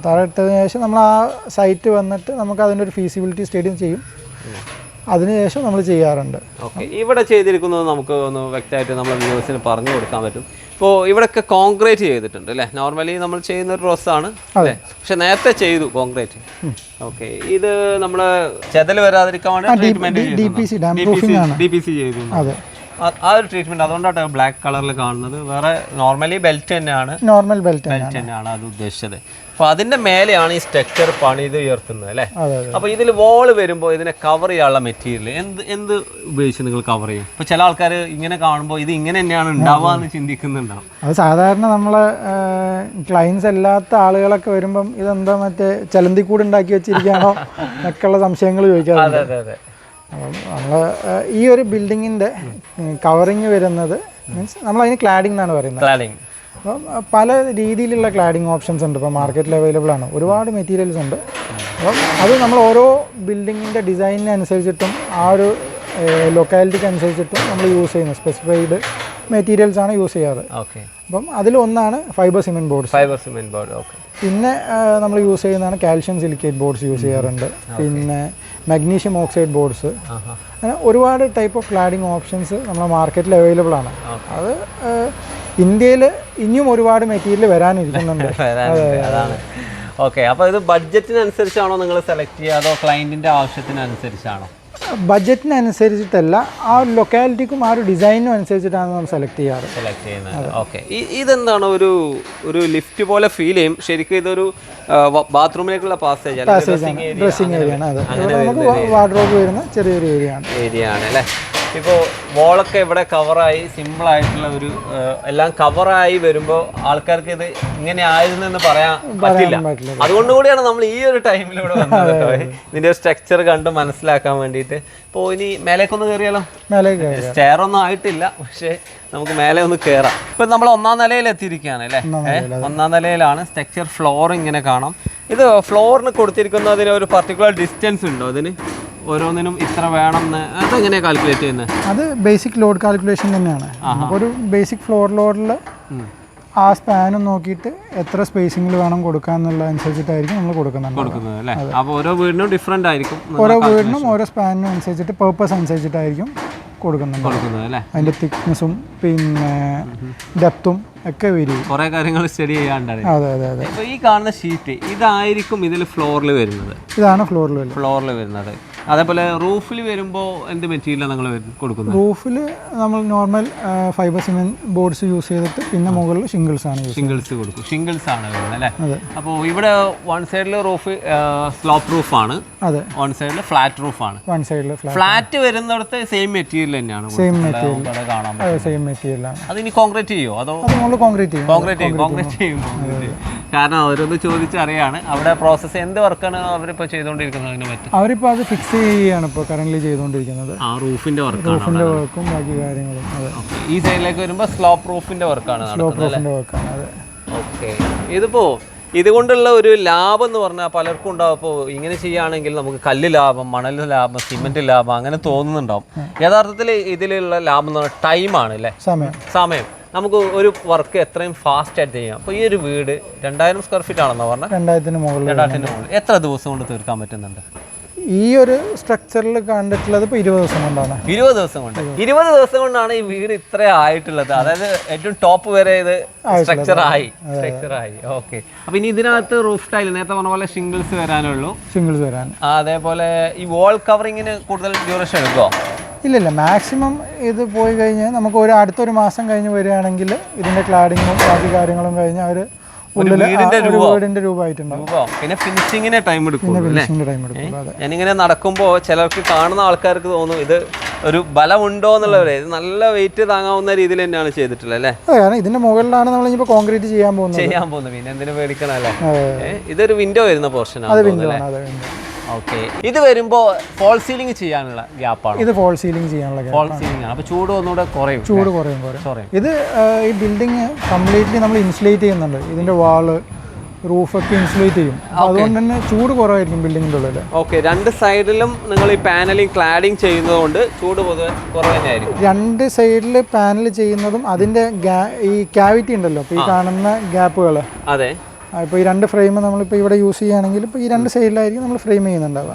തറ ഇട്ടതിന് ശേഷം നമ്മൾ ആ സൈറ്റ് വന്നിട്ട് നമുക്ക് അതിൻ്റെ ഒരു ഫീസിബിലിറ്റി സ്റ്റഡി ചെയ്യും. അതിനുശേഷം നമ്മൾ ചെയ്യാറുണ്ട്. ഇവിടെ ചെയ്തിരിക്കുന്നത് നമുക്ക് ഒന്ന് വ്യക്തമായിട്ട് നമ്മൾ വ്യൂവേഴ്സിന് പറഞ്ഞു കൊടുക്കാൻ പറ്റും. ഇപ്പോൾ ഇവിടെയൊക്കെ കോൺക്രീറ്റ് ചെയ്തിട്ടുണ്ട് അല്ലേ? നോർമലി നമ്മൾ ചെയ്യുന്ന ഒരു പ്രോസസ്സാണ് അല്ലേ? പക്ഷെ നേരത്തെ ചെയ്തു കോൺക്രീറ്റ്. ഇത് നമ്മൾ ചെതൽ വരാതിരിക്കാൻ വേണ്ടി DPC ചെയ്തു. ആ ഒരു ട്രീറ്റ്മെന്റ്, അതുകൊണ്ടാണ് ബ്ലാക്ക് കളറിൽ കാണുന്നത്. വേറെ നോർമലി ബെൽറ്റ് തന്നെയാണ്, തന്നെയാണ് അത് ഉദ്ദേശിച്ചത്. അപ്പോൾ അതിന്റെ മേലെയാണ് ഈ സ്ട്രക്ചർ പണിത് ഉയർത്തുന്നത് അല്ലേ? അപ്പോൾ ഇതിൽ വോള് വരുമ്പോൾ ഇതിനെ കവർ ചെയ്യാനുള്ള മെറ്റീരിയൽ എന്ത് ഉപയോഗിച്ച് നിങ്ങൾ കവർ ചെയ്യും? ഇപ്പോൾ ചില ആൾക്കാർ ഇങ്ങനെ കാണുമ്പോൾ ഇത് ഇങ്ങനെ തന്നെയാണ് ഉണ്ടാവുക എന്ന് ചിന്തിക്കുന്നുണ്ടാവും. അത് സാധാരണ നമ്മളെ ക്ലയൻസ് അല്ലാത്ത ആളുകളൊക്കെ വരുമ്പം ഇതെന്താ മറ്റേ ചലന്തിക്കൂട് ഉണ്ടാക്കി വെച്ചിരിക്കുകയാണോ എന്നൊക്കെയുള്ള സംശയങ്ങൾ ചോദിക്കാറുണ്ട്. അപ്പം നമ്മൾ ഈ ഒരു ബിൽഡിങ്ങിൻ്റെ കവറിങ് വരുന്നത് മീൻസ് നമ്മളതിന് ക്ലാഡിംഗ് എന്നാണ് പറയുന്നത്. അപ്പം പല രീതിയിലുള്ള ക്ലാഡിംഗ് ഓപ്ഷൻസ് ഉണ്ട്. ഇപ്പോൾ മാർക്കറ്റിൽ അവൈലബിൾ ആണ്, ഒരുപാട് മെറ്റീരിയൽസ് ഉണ്ട്. അപ്പം അത് നമ്മൾ ഓരോ ബിൽഡിങ്ങിൻ്റെ ഡിസൈനിനനുസരിച്ചിട്ടും ആ ഒരു ലൊക്കാലിറ്റിക്ക് അനുസരിച്ചിട്ടും നമ്മൾ യൂസ് ചെയ്യുന്നത് സ്പെസിഫൈഡ് മെറ്റീരിയൽസ് ആണ് യൂസ് ചെയ്യാറ്. അപ്പം അതിലൊന്നാണ് ഫൈബർ സിമെൻറ്റ് ബോർഡ്. പിന്നെ നമ്മൾ യൂസ് ചെയ്യുന്നതാണ് കാൽഷ്യം സിലിക്കേറ്റ് ബോർഡ്സ് യൂസ് ചെയ്യാറുണ്ട്. പിന്നെ മഗ്നീഷ്യം ഓക്സൈഡ് ബോർഡ്സ്, അങ്ങനെ ഒരുപാട് ടൈപ്പ് ഓഫ് ക്ലാഡിംഗ് ഓപ്ഷൻസ് നമ്മുടെ മാർക്കറ്റിൽ അവൈലബിൾ ആണ്. അത് ഇന്ത്യയിൽ ഇനിയും ഒരുപാട് മെറ്റീരിയൽ വരാനിരിക്കുന്നുണ്ട്. ഓക്കെ, അപ്പോൾ ഇത് ബഡ്ജറ്റിനനുസരിച്ചാണോ നിങ്ങൾ സെലക്ട് ചെയ്യുക അതോ ക്ലയൻറ്റിൻ്റെ ആവശ്യത്തിനനുസരിച്ചാണോ? ബഡ്ജറ്റിനനുസരിച്ചിട്ടല്ല, ആ ഒരു ലൊക്കാലിറ്റിക്കും ആ ഒരു ഡിസൈനും അനുസരിച്ചിട്ടാണ് നമ്മൾ സെലക്ട് ചെയ്യുന്നത്. ഓക്കെ, ഇതെന്താണ് ഒരു ലിഫ്റ്റ് പോലെ ഫീൽ ചെയ്യും. ശരിക്കും ഇതൊരു ബാത്റൂമിലേക്കുള്ള ഡ്രസ്സിംഗ് ഏരിയ ആണ്. അതെ, നമുക്ക് വാർഡ്രോബ് വരുന്ന ചെറിയൊരു ഏരിയ ആണ് അല്ലേ. ഇപ്പോൾ വോളൊക്കെ ഇവിടെ കവറായി സിമ്പിളായിട്ടുള്ള ഒരു എല്ലാം കവറായി വരുമ്പോൾ ആൾക്കാർക്ക് ഇത് ഇങ്ങനെ ആയിരുന്നു എന്ന് പറയാൻ പറ്റില്ല. അതുകൊണ്ടുകൂടിയാണ് നമ്മൾ ഈ ഒരു ടൈമിലൂടെ വന്നത് ഇതിന്റെ സ്ട്രക്ചർ കണ്ട് മനസ്സിലാക്കാൻ വേണ്ടിയിട്ട്. ഇപ്പോൾ ഇനി മേലേക്കൊന്ന് കയറിയാലോ? സ്റ്റെയർ ഒന്നും ആയിട്ടില്ല, പക്ഷേ നമുക്ക് മേലെ ഒന്ന് കയറാം. ഇപ്പം നമ്മൾ 1ാം നിലയിൽ എത്തിയിരിക്കുകയാണ് അല്ലേ. 1ാം നിലയിലാണ്. സ്ട്രക്ചർ ഫ്ലോർ ഇങ്ങനെ കാണാം. ഇത് ഫ്ലോറിന് കൊടുത്തിരിക്കുന്നതിന് ഒരു പർട്ടിക്കുലർ ഡിസ്റ്റൻസ് ഉണ്ടോ ഇതിന്? ഓരോന്നിനും ഇത്ര വേണം എന്ന് അതെങ്ങനെയാണ് കാൽക്കുലേറ്റ് ചെയ്യുന്നത്? അത് ബേസിക് ലോഡ് കാൽക്കുലേഷൻ തന്നെയാണ്. ഒരു ബേസിക് ഫ്ലോർ ലോഡിൽ ആ സ്പാനും നോക്കിയിട്ട് എത്ര സ്പേസിംഗിൽ വേണം കൊടുക്കുക എന്നുള്ളതനുസരിച്ചിട്ടായിരിക്കും നമ്മൾ കൊടുക്കുന്നത് അല്ലേ. അപ്പോൾ ഓരോ വീടിനും ഡിഫറെൻ്റ് ആയിരിക്കും. ഓരോ വീടിനും ഓരോ സ്പാനിനും അനുസരിച്ചിട്ട് പേർപ്പസ് അനുസരിച്ചിട്ടായിരിക്കും കൊടുക്കുന്നത് അല്ലേ. അതിൻ്റെ തിക്നെസ്സും പിന്നെ ഡെപ്തും ഒക്കെ വരും. കുറേ കാര്യങ്ങൾ സ്റ്റഡി ചെയ്യാണ്ടാണ്. അതെ അതെ അതെ. ഇപ്പോൾ ഈ കാണുന്ന ഷീറ്റ് ഇതായിരിക്കും ഇതിൽ ഫ്ലോറിൽ വരുന്നത്. ഇതാണ് ഫ്ലോറിൽ വരുന്നത്. അതേപോലെ റൂഫിൽ വരുമ്പോൾ എന്ത് മെറ്റീരിയലാണ് നിങ്ങൾ കൊടുക്കുന്നത്? റൂഫിൽ നമ്മൾ normal fibre cement boards use ചെയ്തിട്ട് പിന്നെ മുകളിൽ ഷിംഗിൾസ് ആണ് കൊടുക്കും. ഷിംഗിൾസ് ആണ് വരുന്നത് അല്ലേ. അപ്പോൾ ഇവിടെ വൺ സൈഡിൽ റൂഫ് സ്ലോപ്പ് റൂഫ് ആണ്. അതെ. വൺ സൈഡിൽ ഫ്ലാറ്റ് റൂഫ് ആണ്. ഫ്ലാറ്റ് വരുന്നിടത്ത് സെയിം മെറ്റീരിയൽ തന്നെയാണ്. സെയിം മെറ്റീരിയൽ ആണ്. അത് ഇനി കോൺക്രീറ്റ് ചെയ്യോ അതോ? കോൺക്രീറ്റ് ചെയ്യും. കാരണം അവരൊന്ന് ചോദിച്ചറിയാണ് അവിടെ പ്രോസസ്സ് എന്ത് വർക്കാണ് അവരിപ്പോൾ ചെയ്തുകൊണ്ടിരിക്കുന്നത്? അതിനെ പറ്റി അവരിപ്പോൾ അത് ഫിക്സ് ചെയ്യുകയാണ് ഇപ്പോൾ കറന്റ് ചെയ്തുകൊണ്ടിരിക്കുന്നത്. ആ റൂഫിന്റെ വർക്കും ബാക്കി കാര്യങ്ങളും. ഈ സൈഡിലേക്ക് വരുമ്പോൾ സ്ലോപ്പ് റൂഫിന്റെ വർക്കാണ്. ഓക്കെ, ഇതിപ്പോ ഇതുകൊണ്ടുള്ള ഒരു ലാഭം എന്ന് പറഞ്ഞാൽ പലർക്കും ഉണ്ടാവും. ഇപ്പോൾ ഇങ്ങനെ ചെയ്യുകയാണെങ്കിൽ നമുക്ക് കല്ല് ലാഭം, മണൽ ലാഭം, സിമെന്റ് ലാഭം അങ്ങനെ തോന്നുന്നുണ്ടാവും. യഥാർത്ഥത്തിൽ ഇതിലുള്ള ലാഭം എന്ന് പറഞ്ഞാൽ ടൈമാണ് അല്ലേ, സമയം. നമുക്ക് ഒരു വർക്ക് എത്രയും ഫാസ്റ്റ് ആയിട്ട് ചെയ്യാം. അപ്പോൾ ഈ ഒരു വീട് 2000 സ്ക്വയർ ഫീറ്റ് ആണെന്ന് പറഞ്ഞാൽ 2000 മുകളിൽ എത്ര ദിവസം കൊണ്ട് തീർക്കാൻ പറ്റുന്നുണ്ട്? ഈ ഒരു സ്ട്രക്ചറിൽ കണ്ടിട്ടുള്ളത് ഇപ്പോൾ 20 ദിവസം കൊണ്ടാണ്. 20 ദിവസം കൊണ്ടാണ് ഈ വീട് ഇത്ര ആയിട്ടുള്ളത്. അതായത് ഏറ്റവും ടോപ്പ് വരെ ഇത് സ്ട്രക്ചറായി. ഓക്കെ, അപ്പൊ ഇനി ഇതിനകത്ത് റൂഫ് ടൈൽ നേരത്തെ പറഞ്ഞ പോലെ ഷിംഗിൾസ് വരാനുള്ളൂ. അതേപോലെ ഈ വാൾ കവറിങ്ങിന് കൂടുതൽ ഡ്യൂറേഷൻ എടുക്കുമോ? ഇല്ല, മാക്സിമം ഇത് പോയി കഴിഞ്ഞ് നമുക്ക് അടുത്തൊരു മാസം കഴിഞ്ഞ് വരികയാണെങ്കിൽ ഇതിന്റെ ക്ലാഡിങ്ങും ബാക്കി കാര്യങ്ങളും കഴിഞ്ഞ് അവർ വീടിന്റെ രൂപമായിട്ടുണ്ടാവും. പിന്നെ ഫിനിഷിങ്ങിന് ടൈം എടുക്കും. ഞാനിങ്ങനെ നടക്കുമ്പോൾ ചിലർക്ക് കാണുന്ന ആൾക്കാർക്ക് തോന്നും ഇത് ഒരു ബലമുണ്ടോ എന്നുള്ളവരെ ഇത് നല്ല വെയിറ്റ് താങ്ങാവുന്ന രീതിയിൽ തന്നെയാണ് ചെയ്തിട്ടുള്ളത് അല്ലേ. കാരണം ഇതിന്റെ മുകളിലാണ് നമ്മൾ ഇനിയിപ്പോൾ കോൺക്രീറ്റ് ചെയ്യാൻ പോകുന്നത്. പിന്നെ എന്തിനു പേടിക്കണം അല്ലേ. ഇതൊരു വിൻഡോ വരുന്ന പോർഷൻ ആണ്. ഓക്കെ, ഇത് വരുമ്പോ ഫോൾ സീലിംഗ് ചെയ്യാനുള്ള ഗ്യാപ്പാണ്. ഇത് ഫോൾ സീലിംഗ് ചെയ്യാനുള്ള ആണ്. അപ്പോൾ ചൂട് ഒന്നുകൂടെ കുറയും. ഇത് ഈ ബിൽഡിംഗ് കംപ്ലീറ്റ്ലി നമ്മൾ ഇൻസുലേറ്റ് ചെയ്യുന്നുണ്ട്. ഇതിന്റെ വാള് റൂഫൊക്കെ ഇൻസുലേറ്റ് ചെയ്യും. അതുകൊണ്ട് തന്നെ ചൂട് കുറവായിരിക്കും ബിൽഡിങ്ങിൻ്റെ ഉള്ളിൽ. ഓക്കെ, രണ്ട് സൈഡിലും നിങ്ങൾ ഈ പാനലിംഗ് ക്ലാഡിംഗ് ചെയ്യുന്നതുകൊണ്ട് ചൂട് പൊതുവെ കുറവ് തന്നെയായിരിക്കും. രണ്ട് സൈഡിൽ പാനൽ ചെയ്യുന്നതും അതിന്റെ ഈ ക്യാവിറ്റി ഉണ്ടല്ലോ, ഈ കാണുന്ന ഗ്യാപ്പുകൾ. അതെ. ഇപ്പോൾ ഈ രണ്ട് ഫ്രെയിം നമ്മളിപ്പോൾ ഇവിടെ യൂസ് ചെയ്യുകയാണെങ്കിൽ ഇപ്പോൾ ഈ രണ്ട് സൈഡിലായിരിക്കും നമ്മൾ ഫ്രെയിം ചെയ്യുന്നുണ്ടാവുക.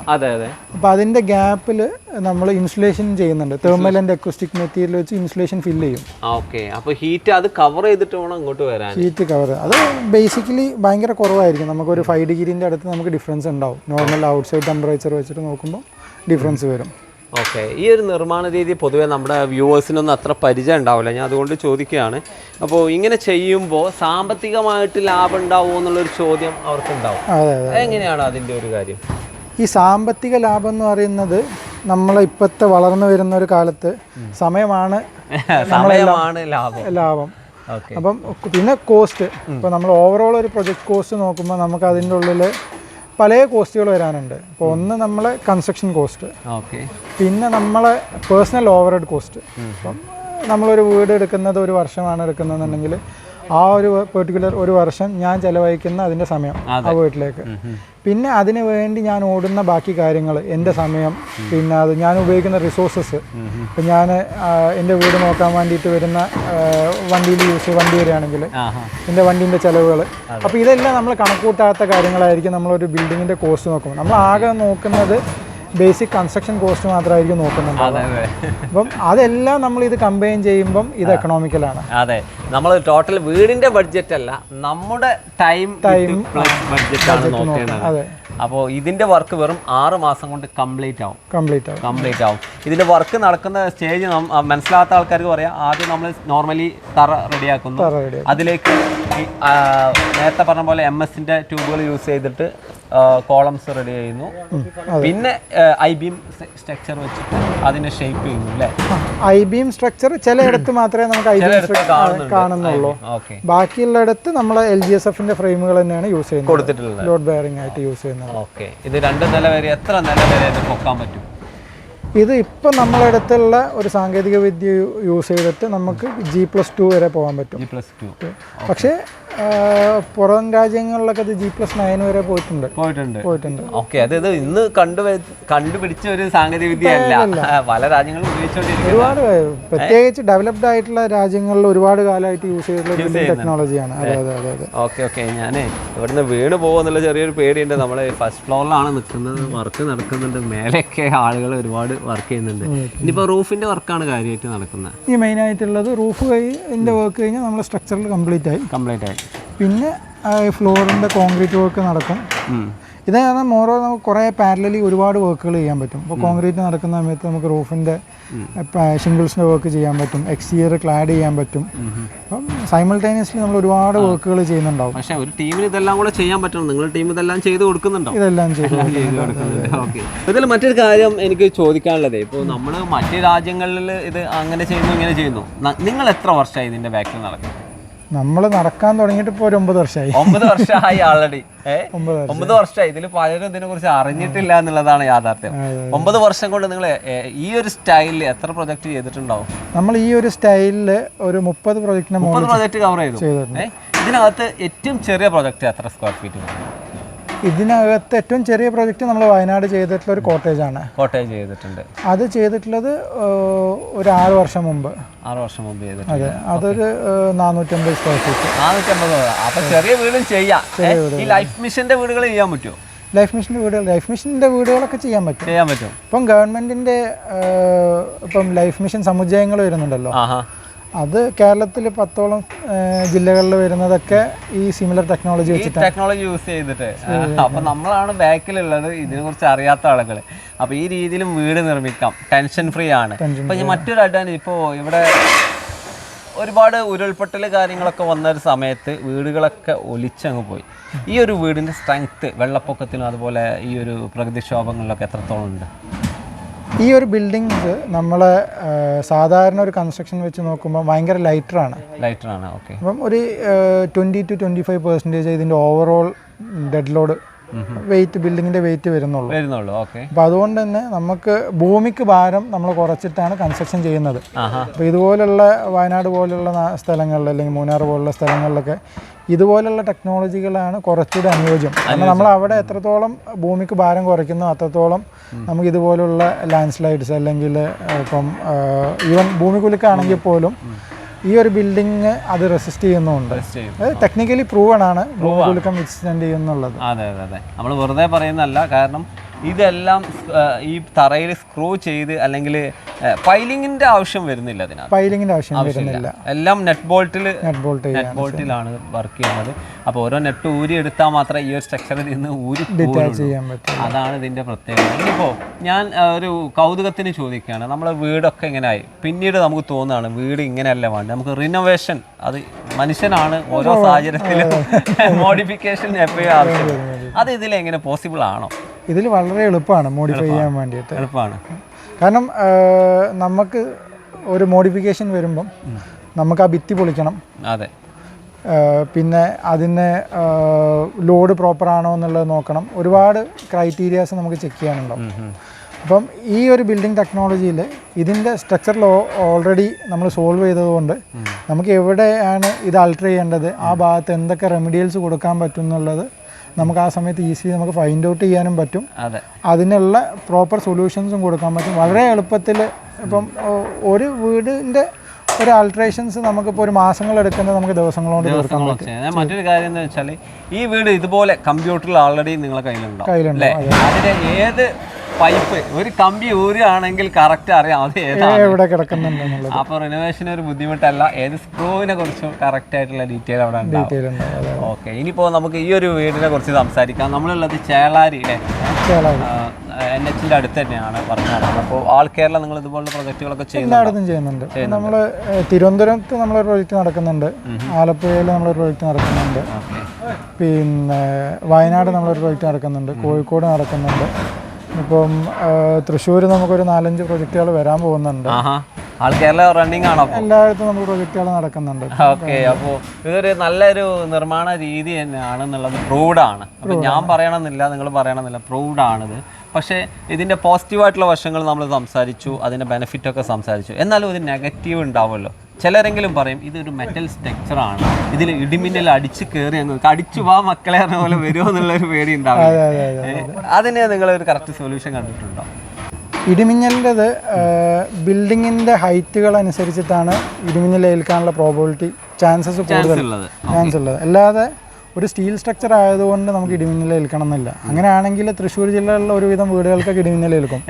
അപ്പോൾ അതിൻ്റെ ഗ്യാപ്പിൽ നമ്മൾ ഇൻസുലേഷൻ ചെയ്യുന്നുണ്ട്. തെർമൽ ആൻഡ് അക്യൂസ്റ്റിക് മെറ്റീരിയൽ വെച്ച് ഇൻസുലേഷൻ ഫില്ല് ചെയ്യും. ഓക്കെ, അപ്പോൾ ഹീറ്റ് അത് കവർ ചെയ്തിട്ട് വേണം ഇങ്ങോട്ട് വരാൻ. ഹീറ്റ് കവർ അത് ബേസിക്കലി ഭയങ്കര കുറവായിരിക്കും. നമുക്കൊരു 5 ഡിഗ്രീൻ്റെ അടുത്ത് നമുക്ക് ഡിഫറൻസ് ഉണ്ടാവും. നോർമൽ ഔട്ട്സൈഡ് ടെമ്പറേച്ചർ വെച്ചിട്ട് നോക്കുമ്പോൾ ഡിഫറൻസ് വരും. ഓക്കെ, ഈ ഒരു നിർമ്മാണ രീതി പൊതുവെ നമ്മുടെ വ്യൂവേഴ്സിനൊന്നും അത്ര പരിചയം ഉണ്ടാവില്ല. ഞാൻ അതുകൊണ്ട് ചോദിക്കുകയാണ്. അപ്പോൾ ഇങ്ങനെ ചെയ്യുമ്പോൾ സാമ്പത്തികമായിട്ട് ലാഭം ഉണ്ടാവുമോ എന്നുള്ളൊരു ചോദ്യം അവർക്കുണ്ടാവും. എങ്ങനെയാണ് അതിൻ്റെ ഒരു കാര്യം? ഈ സാമ്പത്തിക ലാഭം എന്ന് പറയുന്നത് നമ്മളെ ഇപ്പോഴത്തെ വളർന്നു വരുന്ന ഒരു കാലത്ത് സമയമാണ് ലാഭം. അപ്പം പിന്നെ കോസ്റ്റ്, ഇപ്പോൾ നമ്മൾ ഓവറോൾ ഒരു പ്രൊജക്ട് കോസ്റ്റ് നോക്കുമ്പോൾ നമുക്ക് അതിൻ്റെ ഉള്ളിൽ പല കോസ്റ്റുകൾ വരാനുണ്ട്. ഇപ്പോൾ ഒന്ന് നമ്മളെ കൺസ്ട്രക്ഷൻ കോസ്റ്റ്, പിന്നെ നമ്മളെ പേഴ്സണൽ ഓവർഹെഡ് കോസ്റ്റ്. അപ്പം നമ്മളൊരു വീട് എടുക്കുന്നത് ഒരു വർഷമാണ് എടുക്കുന്നതെന്നുണ്ടെങ്കിൽ ആ ഒരു പെർട്ടിക്കുലർ ഒരു വർഷം ഞാൻ ചിലവഴിക്കുന്ന അതിൻ്റെ സമയം ആ വീട്ടിലേക്ക്. പിന്നെ അതിന് വേണ്ടി ഞാൻ ഓടുന്ന ബാക്കി കാര്യങ്ങൾ, എൻ്റെ സമയം, പിന്നെ അത് ഞാൻ ഉപയോഗിക്കുന്ന റിസോഴ്സസ്. ഇപ്പം ഞാൻ എൻ്റെ വീട് നോക്കാൻ വേണ്ടിയിട്ട് വരുന്ന വണ്ടി വരികയാണെങ്കിൽ എൻ്റെ വണ്ടീൻ്റെ ചിലവുകൾ. അപ്പോൾ ഇതെല്ലാം നമ്മൾ കണക്കൂട്ടാത്ത കാര്യങ്ങളായിരിക്കും നമ്മളൊരു ബിൽഡിങ്ങിൻ്റെ കോസ്റ്റ് നോക്കുമ്പോൾ. നമ്മൾ ആകെ നോക്കുന്നത് ബേസിക് കൺസ്ട്രക്ഷൻ കോസ്റ്റ് മാത്രമായിരിക്കും നോക്കുന്നുണ്ട്. അപ്പം അതെല്ലാം നമ്മൾ ഇത് കമ്പൈൻ ചെയ്യുമ്പം ഇത് എക്കണോമിക്കലാണ്. അതെ, നമ്മൾ ടോട്ടൽ വീടിന്റെ ബഡ്ജറ്റ് അല്ല, നമ്മുടെ ടൈം ബഡ്ജറ്റ് ആണ് നോക്കേണ്ടത്. അപ്പോൾ ഇതിന്റെ വർക്ക് വെറും 6 മാസം കൊണ്ട് കംപ്ലീറ്റ് ആവും. ഇതിന്റെ വർക്ക് നടക്കുന്ന സ്റ്റേജ് മനസ്സിലാത്ത ആൾക്കാർക്ക് പറയാം. ആദ്യം നമ്മൾ നോർമലി തറ റെഡിയാക്കുന്നു, അതിലേക്ക് നേരത്തെ പറഞ്ഞ പോലെ MS-ന്റെ ട്യൂബുകൾ യൂസ് ചെയ്തിട്ട് കോളംസ് റെഡി ചെയ്യുന്നു, പിന്നെ I-beam സ്ട്രക്ചർ വെച്ചിട്ട് അതിനെ ഷേപ്പ് ചെയ്യുന്നു അല്ലേ? I-beam സ്ട്രക്ചർ ചിലയിടത്ത് മാത്രമേ നമുക്ക് I-beam സ്ട്രക്ചർ കാണുന്നുള്ളൂ. ബാക്കിയുള്ളിടത്ത് നമ്മൾ LGSF-ന്റെ ഫ്രെയിമുകൾ തന്നെയാണ് യൂസ് ചെയ്യുന്നത്, കൊടുത്തിട്ടുള്ളത് ലോഡ് ബെയറിംഗ് ആയിട്ട് യൂസ് ചെയ്യുന്നത്. ഓക്കെ, ഇത് 2 നില വരെ എത്ര നില വരെ പൊക്കാൻ പറ്റും? ഇത് ഇപ്പം നമ്മളടുത്തുള്ള ഒരു സാങ്കേതിക വിദ്യ യൂസ് ചെയ്തിട്ട് നമുക്ക് G+2 വരെ പോകാൻ പറ്റും. G+2 പക്ഷേ പുറം രാജ്യങ്ങളിലൊക്കെ അത് G+9 വരെ പോയിട്ടുണ്ട്. ഓക്കെ, അത് ഇന്ന് കണ്ടുപിടിച്ച ഒരു സാങ്കേതിക വിദ്യ അല്ല, പല രാജ്യങ്ങളും ഉപയോഗിച്ചുകൊണ്ടിരിക്കുന്നത്. ഒരുപാട് പ്രത്യേകിച്ച് ഡെവലപ്ഡ് ആയിട്ടുള്ള രാജ്യങ്ങളിൽ ഒരുപാട് കാലമായിട്ട് യൂസ് ചെയ്തിട്ടുള്ള ടെക്നോളജിയാണ്. ഓക്കെ, ഞാൻ ഇവിടുന്ന് വീണ് പോകുന്നുള്ള ചെറിയൊരു പേടിയുണ്ട്. നമ്മൾ ഫസ്റ്റ് ഫ്ലോറിലാണ് നിൽക്കുന്നത്, വർക്ക് നടക്കുന്നുണ്ട്, മേലെയൊക്കെ ആളുകൾ ഒരുപാട് വർക്ക് ചെയ്യുന്നുണ്ട്. ഇനിയിപ്പോൾ റൂഫിന്റെ വർക്കാണ് കാര്യമായിട്ട് നടക്കുന്നത്. ഈ മെയിൻ ആയിട്ടുള്ളത് റൂഫ് വർക്ക് കഴിഞ്ഞാൽ നമ്മൾ സ്ട്രക്ചറിൽ കംപ്ലീറ്റ് ആയി. പിന്നെ ഫ്ലോറിൻ്റെ കോൺക്രീറ്റ് വർക്ക് നടക്കും. ഇത് കാരണം ഓരോ നമുക്ക് കുറേ പാരലലി ഒരുപാട് വർക്കുകൾ ചെയ്യാൻ പറ്റും. ഇപ്പോൾ കോൺക്രീറ്റ് നടക്കുന്ന സമയത്ത് നമുക്ക് റൂഫിൻ്റെ ഷിംഗിൾസിൻ്റെ വർക്ക് ചെയ്യാൻ പറ്റും, എക്സ്റ്റീരിയർ ക്ലാഡ് ചെയ്യാൻ പറ്റും. അപ്പം സൈമൾട്ടേനിയസ്ലി നമ്മൾ ഒരുപാട് വർക്കുകൾ ചെയ്യുന്നുണ്ടാവും. പക്ഷേ ഒരു ടീമിന് ഇതെല്ലാം കൂടെ ചെയ്യാൻ പറ്റണം. നിങ്ങളുടെ ടീം ഇതെല്ലാം ചെയ്ത് കൊടുക്കുന്നുണ്ടോ? ഇതെല്ലാം ചെയ്ത് കൊടുക്കുന്നുണ്ട്. ഓക്കെ, ഇതിൽ മറ്റൊരു കാര്യം എനിക്ക് ചോദിക്കാനുള്ളത്, ഇപ്പോൾ നമ്മൾ മറ്റ് രാജ്യങ്ങളിൽ ഇത് അങ്ങനെ ചെയ്യുന്നു ഇങ്ങനെ ചെയ്യുന്നു, നിങ്ങൾ എത്ര വർഷമായി ഇതിൻ്റെ ബാക്കിൽ നടക്കുന്നത്? നമ്മൾ നടക്കാൻ തുടങ്ങിയിട്ട് ഇപ്പോൾ ഒരു 9 വർഷമായി. 9 വർഷമായി ആൾറെഡി. 9 വർഷമായി. ഇതിൽ പലരും ഇതിനെ കുറിച്ച് അറിഞ്ഞിട്ടില്ല എന്നുള്ളതാണ് യാഥാർത്ഥ്യം. 9 വർഷം കൊണ്ട് നിങ്ങൾ ഈ ഒരു സ്റ്റൈലിൽ എത്ര പ്രൊജക്ട് ചെയ്തിട്ടുണ്ടാവും? നമ്മൾ ഈ ഒരു സ്റ്റൈലിൽ ഒരു 30 പ്രൊജക്ട് കവർ ചെയ്തു. ഇതിനകത്ത് ഏറ്റവും ചെറിയ പ്രൊജക്ട് എത്ര സ്ക്വയർ ഫീറ്റ്? ഇതിനകത്ത് ഏറ്റവും ചെറിയ പ്രൊജക്റ്റ് നമ്മൾ വയനാട് ചെയ്തിട്ടുള്ള ഒരു കോട്ടേജ് ചെയ്തിട്ടുണ്ട്. അത് ചെയ്തിട്ടുള്ളത് ഒരു 6 വർഷം മുമ്പ് ചെയ്തിട്ടുണ്ട്. അതെ, അതൊരു 450 സ്ക്വയർ ഫീറ്റ്. 450. അപ്പൊ ചെറിയ വീടും ചെയ്യാം. ഈ ലൈഫ് മിഷന്റെ വീടുകൾ ചെയ്യാൻ പറ്റുമോ? ലൈഫ് മിഷൻ്റെ വീടുകളൊക്കെ ചെയ്യാൻ പറ്റും. ഇപ്പം ഗവൺമെന്റിന്റെ ഇപ്പം ലൈഫ് മിഷൻ സമുച്ചയങ്ങൾ വരുന്നുണ്ടല്ലോ, അത് കേരളത്തിൽ 10ഓളം ജില്ലകളിൽ വരുന്നതൊക്കെ ഈ സിമിലർ ടെക്നോളജി യൂസ് ചെയ്തിട്ട്. അപ്പൊ നമ്മളാണ് ബാക്കിലുള്ളത്, ഇതിനെ കുറിച്ച് അറിയാത്ത ആളുകൾ. അപ്പൊ ഈ രീതിയിലും വീട് നിർമ്മിക്കാം, ടെൻഷൻ ഫ്രീ ആണ്. അപ്പൊ മറ്റൊരു അഡ്വാൻറ്റേജ്, ഇപ്പോൾ ഇവിടെ ഒരുപാട് ഉരുൾപൊട്ടൽ കാര്യങ്ങളൊക്കെ വന്ന ഒരു സമയത്ത് വീടുകളൊക്കെ ഒലിച്ചങ്ങ് പോയി. ഈ ഒരു വീടിന്റെ സ്ട്രെങ്ത് വെള്ളപ്പൊക്കത്തിനും അതുപോലെ ഈ ഒരു പ്രകൃതിക്ഷോഭങ്ങളിലൊക്കെ എത്രത്തോളം ഉണ്ട്? ഈ ഒരു ബിൽഡിംഗ് നമ്മളെ സാധാരണ ഒരു കൺസ്ട്രക്ഷൻ വെച്ച് നോക്കുമ്പോൾ ഭയങ്കര ലൈറ്ററാണ്. ഓക്കെ. അപ്പം ഒരു 20 to 25% ഇതിൻ്റെ ഓവറോൾ ഡെഡ് ലോഡ് വെയിറ്റ്, ബിൽഡിങ്ങിൻ്റെ വെയിറ്റ് വരുന്നുള്ളൂ. ഓക്കെ. അപ്പം അതുകൊണ്ട് തന്നെ നമുക്ക് ഭൂമിക്ക് ഭാരം നമ്മൾ കുറച്ചിട്ടാണ് കൺസ്ട്രക്ഷൻ ചെയ്യുന്നത്. അപ്പോൾ ഇതുപോലുള്ള വയനാട് പോലുള്ള സ്ഥലങ്ങളിൽ അല്ലെങ്കിൽ മൂന്നാർ പോലുള്ള സ്ഥലങ്ങളിലൊക്കെ ഇതുപോലുള്ള ടെക്നോളജികളാണ് കുറച്ചുകൂടി അനുയോജ്യം. കാരണം നമ്മൾ അവിടെ എത്രത്തോളം ഭൂമിക്ക് ഭാരം കുറയ്ക്കുന്നോ അത്രത്തോളം നമുക്ക് ഇതുപോലുള്ള ലാൻഡ് സ്ലൈഡ്സ് അല്ലെങ്കിൽ ഇപ്പം ഈവൻ ഭൂമികുലുക്കാണെങ്കിൽ പോലും ഈ ഒരു ബിൽഡിങ് അത് റെസിസ്റ്റ് ചെയ്യുന്നുണ്ട്. ടെക്നിക്കലി പ്രൂവൺ ആണ് ഭൂമികുലുക്കം വിത്ത്സ്റ്റാൻഡ് ചെയ്യുന്നുള്ളത്. അതെ, നമ്മൾ വെറുതെ പറയുന്നതല്ല. കാരണം ഇതെല്ലാം ഈ തറയിൽ സ്ക്രൂ ചെയ്ത് അല്ലെങ്കിൽ പൈലിങ്ങിന്റെ ആവശ്യം വരുന്നില്ല. പൈലിങ്ങിന്റെ ആവശ്യം വരുന്നില്ല. എല്ലാം നെറ്റ് ബോൾട്ടിലാണ് വർക്ക് ചെയ്യുന്നത്. അപ്പോൾ ഓരോ നെറ്റ് ഊരി എടുത്താൽ മാത്രമേ ഈ ഒരു സ്ട്രക്ചറിൽ നിന്ന് ചെയ്യാൻ പറ്റും. അതാണ് ഇതിന്റെ പ്രത്യേകത. ഇനിയിപ്പോൾ ഞാൻ ഒരു കൗതുകത്തിന് ചോദിക്കുകയാണ്, നമ്മളെ വീടൊക്കെ ഇങ്ങനെയായി, പിന്നീട് നമുക്ക് തോന്നുകയാണ് വീട് ഇങ്ങനെയല്ല വേണ്ടത്, നമുക്ക് റിനോവേഷൻ, അത് മനുഷ്യനാണ് ഓരോ സാഹചര്യത്തിലും മോഡിഫിക്കേഷൻ എപ്പോഴും ആവശ്യം. അത് ഇതിലെങ്ങനെ പോസിബിൾ ആണോ? ഇതിൽ വളരെ എളുപ്പമാണ് മോഡിഫൈ ചെയ്യാൻ വേണ്ടിയിട്ട്. കാരണം നമുക്ക് ഒരു മോഡിഫിക്കേഷൻ വരുമ്പം നമുക്ക് ആ ഭിത്തി പൊളിക്കണം. അതെ. പിന്നെ അതിന് ലോഡ് പ്രോപ്പർ ആണോ എന്നുള്ളത് നോക്കണം. ഒരുപാട് ക്രൈറ്റീരിയാസ് നമുക്ക് ചെക്ക് ചെയ്യാനുണ്ടാവും. അപ്പം ഈ ഒരു ബിൽഡിംഗ് ടെക്നോളജിയിൽ ഇതിൻ്റെ സ്ട്രക്ചറിൽ ഓൾറെഡി നമ്മൾ സോൾവ് ചെയ്തതുകൊണ്ട് നമുക്ക് എവിടെയാണ് ഇത് ആൾട്ടർ ചെയ്യേണ്ടത്, ആ ഭാഗത്ത് എന്തൊക്കെ റെമഡിയൽസ് കൊടുക്കാൻ പറ്റും എന്നുള്ളത് നമുക്ക് ആ സമയത്ത് ഈസി നമുക്ക് ഫൈൻഡ് ഔട്ട് ചെയ്യാനും പറ്റും. അതിനുള്ള പ്രോപ്പർ സൊല്യൂഷൻസും കൊടുക്കാൻ പറ്റും വളരെ എളുപ്പത്തിൽ. ഇപ്പം ഒരു വീടിൻ്റെ ഒരു ആൾട്രേഷൻസ് നമുക്കിപ്പോൾ ഒരു മാസങ്ങളെടുക്കുന്നത് നമുക്ക് ദിവസങ്ങളോട് തീർക്കാൻ പറ്റും. മറ്റൊരു കാര്യം എന്ന് വെച്ചാൽ ഈ വീട് ഇതുപോലെ കമ്പ്യൂട്ടറിൽ ആൾറെഡി നിങ്ങളുടെ കയ്യിലുണ്ട്. അതിൻ്റെ ഏത് പൈപ്പ് ഒരു കമ്പി ഊരുകയാണെങ്കിൽ കറക്റ്റ് അറിയാം അത് ഏതാണ് എവിടെ കിടക്കുന്നുണ്ടെന്നുള്ളത്. അപ്പോൾ റിനോവേഷൻ ഒരു ബുദ്ധിമുട്ടല്ല, ഏത് സ്ക്രൂവിനെ കുറിച്ചും കറക്റ്റ് ആയിട്ടുള്ള ഡീറ്റെയിൽ അവിടെ ഉണ്ടാവും. ഓക്കെ, ഇനിയിപ്പോൾ നമുക്ക് ഈ ഒരു വീടിനെ കുറിച്ച് സംസാരിക്കാം. നമ്മളുള്ളത് ചേളാരി അല്ലേ, NH-ന്റെ അടുത്ത് തന്നെയാണ് പറഞ്ഞു നടക്കുന്നത്. അപ്പോൾ ആൾ കേരള നിങ്ങൾ ഇതുപോലുള്ള പ്രൊജക്റ്റുകളൊക്കെ ചെയ്യുന്നുണ്ട്. നമ്മൾ തിരുവനന്തപുരത്ത് നമ്മളൊരു പ്രൊജക്റ്റ് നടക്കുന്നുണ്ട്, ആലപ്പുഴയിൽ നമ്മളൊരു പ്രൊജക്റ്റ് നടക്കുന്നുണ്ട്, പിന്നെ വയനാട് നമ്മളൊരു പ്രൊജക്റ്റ് നടക്കുന്നുണ്ട്, കോഴിക്കോട് നടക്കുന്നുണ്ട്. ഇപ്പം തൃശ്ശൂർ നമുക്കൊരു 4-5 പ്രൊജക്റ്റുകൾ വരാൻ പോകുന്നുണ്ട്. ആൾ കേരള റണ്ണിങ് ആണോ? എല്ലായിടത്തും നമുക്ക് പ്രൊജക്റ്റുകൾ നടക്കുന്നുണ്ട്. ഓക്കെ, അപ്പോൾ ഇതൊരു നല്ലൊരു നിർമ്മാണ രീതി തന്നെയാണെന്നുള്ളത് പ്രൂവ്ഡാണ്. അപ്പോൾ ഞാൻ പറയണമെന്നില്ല, നിങ്ങൾ പറയണമെന്നില്ല, പ്രൂവ്ഡാണിത്. പക്ഷേ ഇതിൻ്റെ പോസിറ്റീവായിട്ടുള്ള വശങ്ങൾ നമ്മൾ സംസാരിച്ചു, അതിൻ്റെ ബെനിഫിറ്റൊക്കെ സംസാരിച്ചു. എന്നാലും ഒരു നെഗറ്റീവ് ഉണ്ടാവുമല്ലോ. ചിലരെങ്കിലും പറയും ഇതൊരു മെറ്റൽ സ്ട്രക്ചറാണ്, ഇതിൽ ഇടിമിന്നൽ അടിച്ച് കയറി അങ്ങ് അടിച്ചു വാ മക്കളെ പറഞ്ഞ പോലെ വരുമോ എന്നുള്ളൊരു പേടി ഉണ്ടാവും. അതിന് നിങ്ങളൊരു കറക്റ്റ് സൊല്യൂഷൻ കണ്ടിട്ടുണ്ടോ? ഇടിമിന്നലിൻ്റെത് ബിൽഡിങ്ങിൻ്റെ ഹൈറ്റുകൾ അനുസരിച്ചിട്ടാണ് ഇടിമിന്നൽ ഏൽക്കാനുള്ള പ്രോബിലിറ്റി ചാൻസസ് ഉള്ളത്. അല്ലാതെ ഒരു സ്റ്റീൽ സ്ട്രക്ചർ ആയതുകൊണ്ട് നമുക്ക് ഇടിമിന്നൽ ഏൽക്കണം എന്നില്ല. അങ്ങനെയാണെങ്കിൽ തൃശ്ശൂർ ജില്ലയിലുള്ള ഒരുവിധം വീടുകൾക്കൊക്കെ ഇടിമിന്നൽ ഏൽക്കും.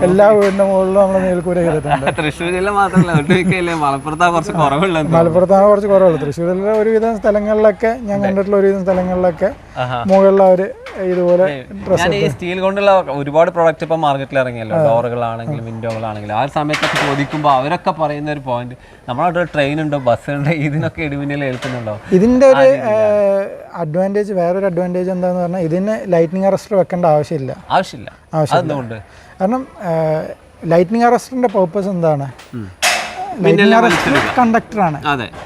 എല്ലാ വീടിൻ്റെ മുകളിലും നമ്മൾ മേൽക്കൂര ചെയ്തിട്ടുണ്ട്. തൃശ്ശൂർ ജില്ല മാത്രമല്ല, മലപ്പുറത്താണ് കുറച്ച് കുറവുള്ളത്. തൃശ്ശൂർ ജില്ലയിലെ ഒരുവിധം സ്ഥലങ്ങളിലൊക്കെ ഞാൻ കണ്ടിട്ടുള്ള ഒരുവിധം സ്ഥലങ്ങളിലൊക്കെ മുകളിൽ അവർ ഇതുപോലെ ഞാൻ ഈ സ്റ്റീൽ കൊണ്ടുള്ള ഒരുപാട് പ്രോഡക്റ്റ് ഇപ്പം മാർക്കറ്റിൽ ഇറങ്ങിയല്ലോ, ഡോറുകളാണെങ്കിലും വിൻഡോകളാണെങ്കിലും. ആ സമയത്തൊക്കെ ചോദിക്കുമ്പോൾ അവരൊക്കെ പറയുന്ന ഒരു പോയിന്റ്, നമ്മളവിടെ ട്രെയിൻ ഉണ്ടോ, ബസ് ഉണ്ടോ, ഇതിനൊക്കെ ഇടിമിന്നൽ ഏൽക്കുന്നുണ്ടോ? ഇതിൻ്റെ ഒരു അഡ്വാൻറ്റേജ്, വേറൊരു അഡ്വാൻറ്റേജ് എന്താണെന്ന് പറഞ്ഞാൽ ഇതിന് ലൈറ്റ്നിങ് അറസ്റ്റർ വെക്കേണ്ട ആവശ്യമില്ല. കാരണം ലൈറ്റ്നിങ് അറസ്റ്ററിൻ്റെ പർപ്പസ് എന്താണ്? ലൈറ്നിങ് അറസ്റ്റർ കണ്ടക്ടറാണ്.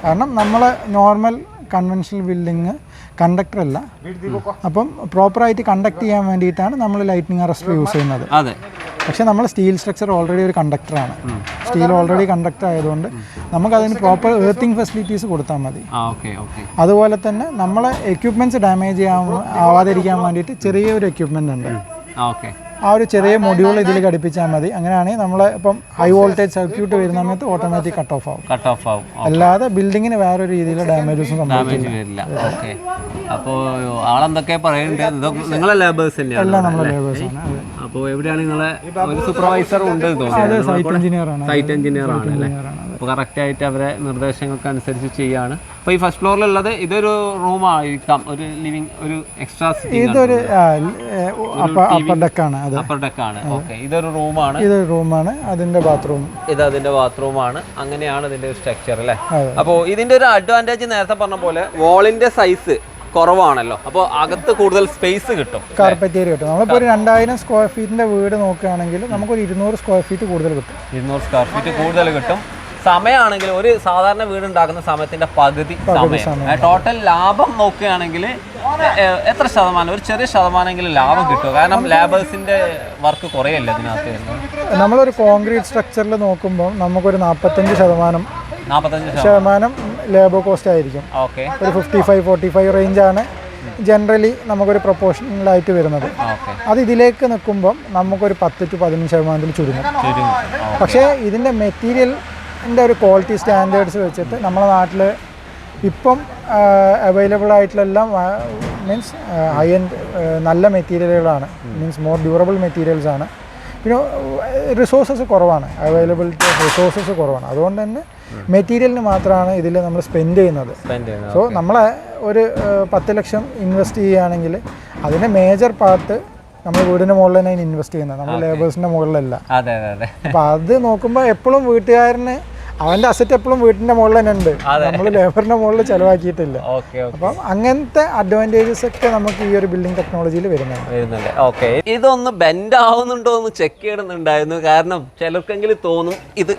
കാരണം നമ്മളെ നോർമൽ കൺവെൻഷണൽ ബിൽഡിങ് കണ്ടക്ടർ അല്ല. അപ്പം പ്രോപ്പറായിട്ട് കണ്ടക്ട് ചെയ്യാൻ വേണ്ടിയിട്ടാണ് നമ്മൾ ലൈറ്റ്നിങ് അറസ്റ്റർ യൂസ് ചെയ്യുന്നത്. പക്ഷേ നമ്മൾ സ്റ്റീൽ സ്ട്രക്ചർ ഓൾറെഡി ഒരു കണ്ടക്ടറാണ്. സ്റ്റീൽ ഓൾറെഡി കണ്ടക്ടർ ആയതുകൊണ്ട് നമുക്കതിന് പ്രോപ്പർ എർത്തിങ് ഫെസിലിറ്റീസ് കൊടുത്താൽ മതി. അതുപോലെ തന്നെ നമ്മളെ എക്യുപ്മെൻറ്റ്സ് ഡാമേജ് ആവാതിരിക്കാൻ വേണ്ടിയിട്ട് ചെറിയൊരു എക്യുപ്മെൻ്റ് ഉണ്ട്. ആ ഒരു ചെറിയ മൊഡ്യൂൾ ഇതിൽ ഘടിപ്പിച്ചാൽ മതി. അങ്ങനെയാണെങ്കിൽ നമ്മൾ ഇപ്പം ഹൈ വോൾട്ടേജ് സർക്യൂട്ട് വരുന്ന സമയത്ത് ഓട്ടോമാറ്റിക് കട്ട് ഓഫ് ആവും. അല്ലാതെ ബിൽഡിങ്ങിന് വേറൊരു രീതിയിലുള്ള ഡാമേജസും സംഭവിക്കില്ല. അപ്പോൾ ആളെന്തൊക്കെ പറയുന്നുണ്ട്, നിങ്ങളെ ലേബേഴ്സ് തന്നെയാണ്? എല്ലാം നമ്മളെ ലേബേഴ്സാണ്. അപ്പോൾ എവിടെയാണ് നിങ്ങളെ ഒരു സൂപ്പർവൈസർ ഉണ്ട്? സൈറ്റ് എഞ്ചിനീയർ ആണ് അല്ലേ? അപ്പോൾ കറക്റ്റായിട്ട് അവരെ നിർദ്ദേശങ്ങൾക്ക് അനുസരിച്ച് ചെയ്യാണ്. അപ്പോൾ ഈ ഫസ്റ്റ് ഫ്ലോറിലുള്ളത് ഇതൊരു റൂമായിരിക്കാം, ഒരു ലിവിങ്, ഒരു എക്സ്ട്രാ ഇതൊരു അപ്പർ ഡെക്കാണ്. ഓക്കെ, ഇതൊരു റൂമാണ്. അതിന്റെ ബാത്റൂം, ഇത് അതിന്റെ ബാത്റൂമാണ്. അങ്ങനെയാണ് ഇതിന്റെ സ്ട്രക്ചർ അല്ലേ? അപ്പോൾ ഇതിന്റെ ഒരു അഡ്വാൻറ്റേജ് നേരത്തെ പറഞ്ഞ പോലെ വാളിന്റെ സൈസ് കുറവാണല്ലോ, അപ്പോൾ അകത്ത് കൂടുതൽ സ്പേസ് കിട്ടും, കാർപ്പറ്റ് ഏരിയ കിട്ടും. നമ്മളിപ്പോൾ ഒരു 2000 സ്ക്വയർ ഫീറ്റിന്റെ വീട് നോക്കുകയാണെങ്കിൽ നമുക്കൊരു 200 സ്ക്വയർ ഫീറ്റ് കൂടുതൽ കിട്ടും. 200 സ്ക്വയർ ഫീറ്റ് കൂടുതൽ കിട്ടും. സമയമാണെങ്കിൽ ഒരു സാധാരണ വീട് ഉണ്ടാക്കുന്ന സമയത്തിന്റെ പകുതി സമയം. ടോട്ടൽ ലാഭം നോക്കുകയാണെങ്കിൽ എത്ര ശതമാനം? ഒരു ചെറിയ ശതമാനമെങ്കിലും ലാഭം കിട്ടും. കാരണം ലേബേഴ്സിന്റെ വർക്ക് കുറയല്ല ഇതിനകത്ത്. നമ്മളൊരു കോൺക്രീറ്റ് സ്ട്രക്ചറിൽ നോക്കുമ്പോൾ നമുക്കൊരു 45% ലേബർ കോസ്റ്റ് ആയിരിക്കും. ഒരു 55-45 റേഞ്ചാണ് ജനറലി നമുക്കൊരു പ്രൊപ്പോർഷണലായിട്ട് വരുന്നത്. അത് ഇതിലേക്ക് നിൽക്കുമ്പം നമുക്കൊരു 10-15% ചുരുങ്ങും. പക്ഷേ ഇതിൻ്റെ മെറ്റീരിയലിൻ്റെ ഒരു ക്വാളിറ്റി സ്റ്റാൻഡേർഡ്സ് വെച്ചിട്ട് നമ്മുടെ നാട്ടിൽ ഇപ്പം അവൈലബിൾ ആയിട്ടുള്ള മീൻസ് ഹൈ എൻഡ് നല്ല മെറ്റീരിയലുകളാണ്, മീൻസ് മോർ ഡ്യൂറബിൾ മെറ്റീരിയൽസാണ്. പിന്നെ റിസോഴ്സസ് കുറവാണ്, അവൈലബിലിറ്റി ഓഫ് റിസോഴ്സസ് കുറവാണ്. അതുകൊണ്ട് തന്നെ മെറ്റീരിയലിന് മാത്രമാണ് ഇതിൽ നമ്മൾ സ്പെൻഡ് ചെയ്യുന്നത്. സോ നമ്മളെ ഒരു 10 ലക്ഷം ഇൻവെസ്റ്റ് ചെയ്യുകയാണെങ്കിൽ അതിൻ്റെ മേജർ പാർട്ട് നമ്മൾ വീടിൻ്റെ മുകളിൽ തന്നെ ഇൻവെസ്റ്റ് ചെയ്യുന്നത്, നമ്മൾ ലേബേഴ്സിൻ്റെ മുകളിലല്ല. അപ്പോൾ അത് നോക്കുമ്പോൾ എപ്പോഴും വീട്ടുകാരന് അവൻ്റെ അസറ്റ് എപ്പോഴും വീട്ടിൻ്റെ മുകളിൽ തന്നെ ഉണ്ട്, നമ്മൾ ലേബറിൻ്റെ മുകളിൽ ചിലവാക്കിയിട്ടില്ല. അപ്പം അങ്ങനത്തെ അഡ്വാൻറ്റേജസ് ഒക്കെ നമുക്ക് ഈ ഒരു ബിൽഡിംഗ് ടെക്നോളജിയിൽ വരുന്നുണ്ട്. ഓക്കെ, ഇതൊന്ന് ബെൻഡ് ആവുന്നുണ്ടോ എന്ന് ചെക്ക് ചെയ്യണമെന്നുണ്ടായിരുന്നു. കാരണം ചിലർക്കെങ്കിലും തോന്നും ഇത്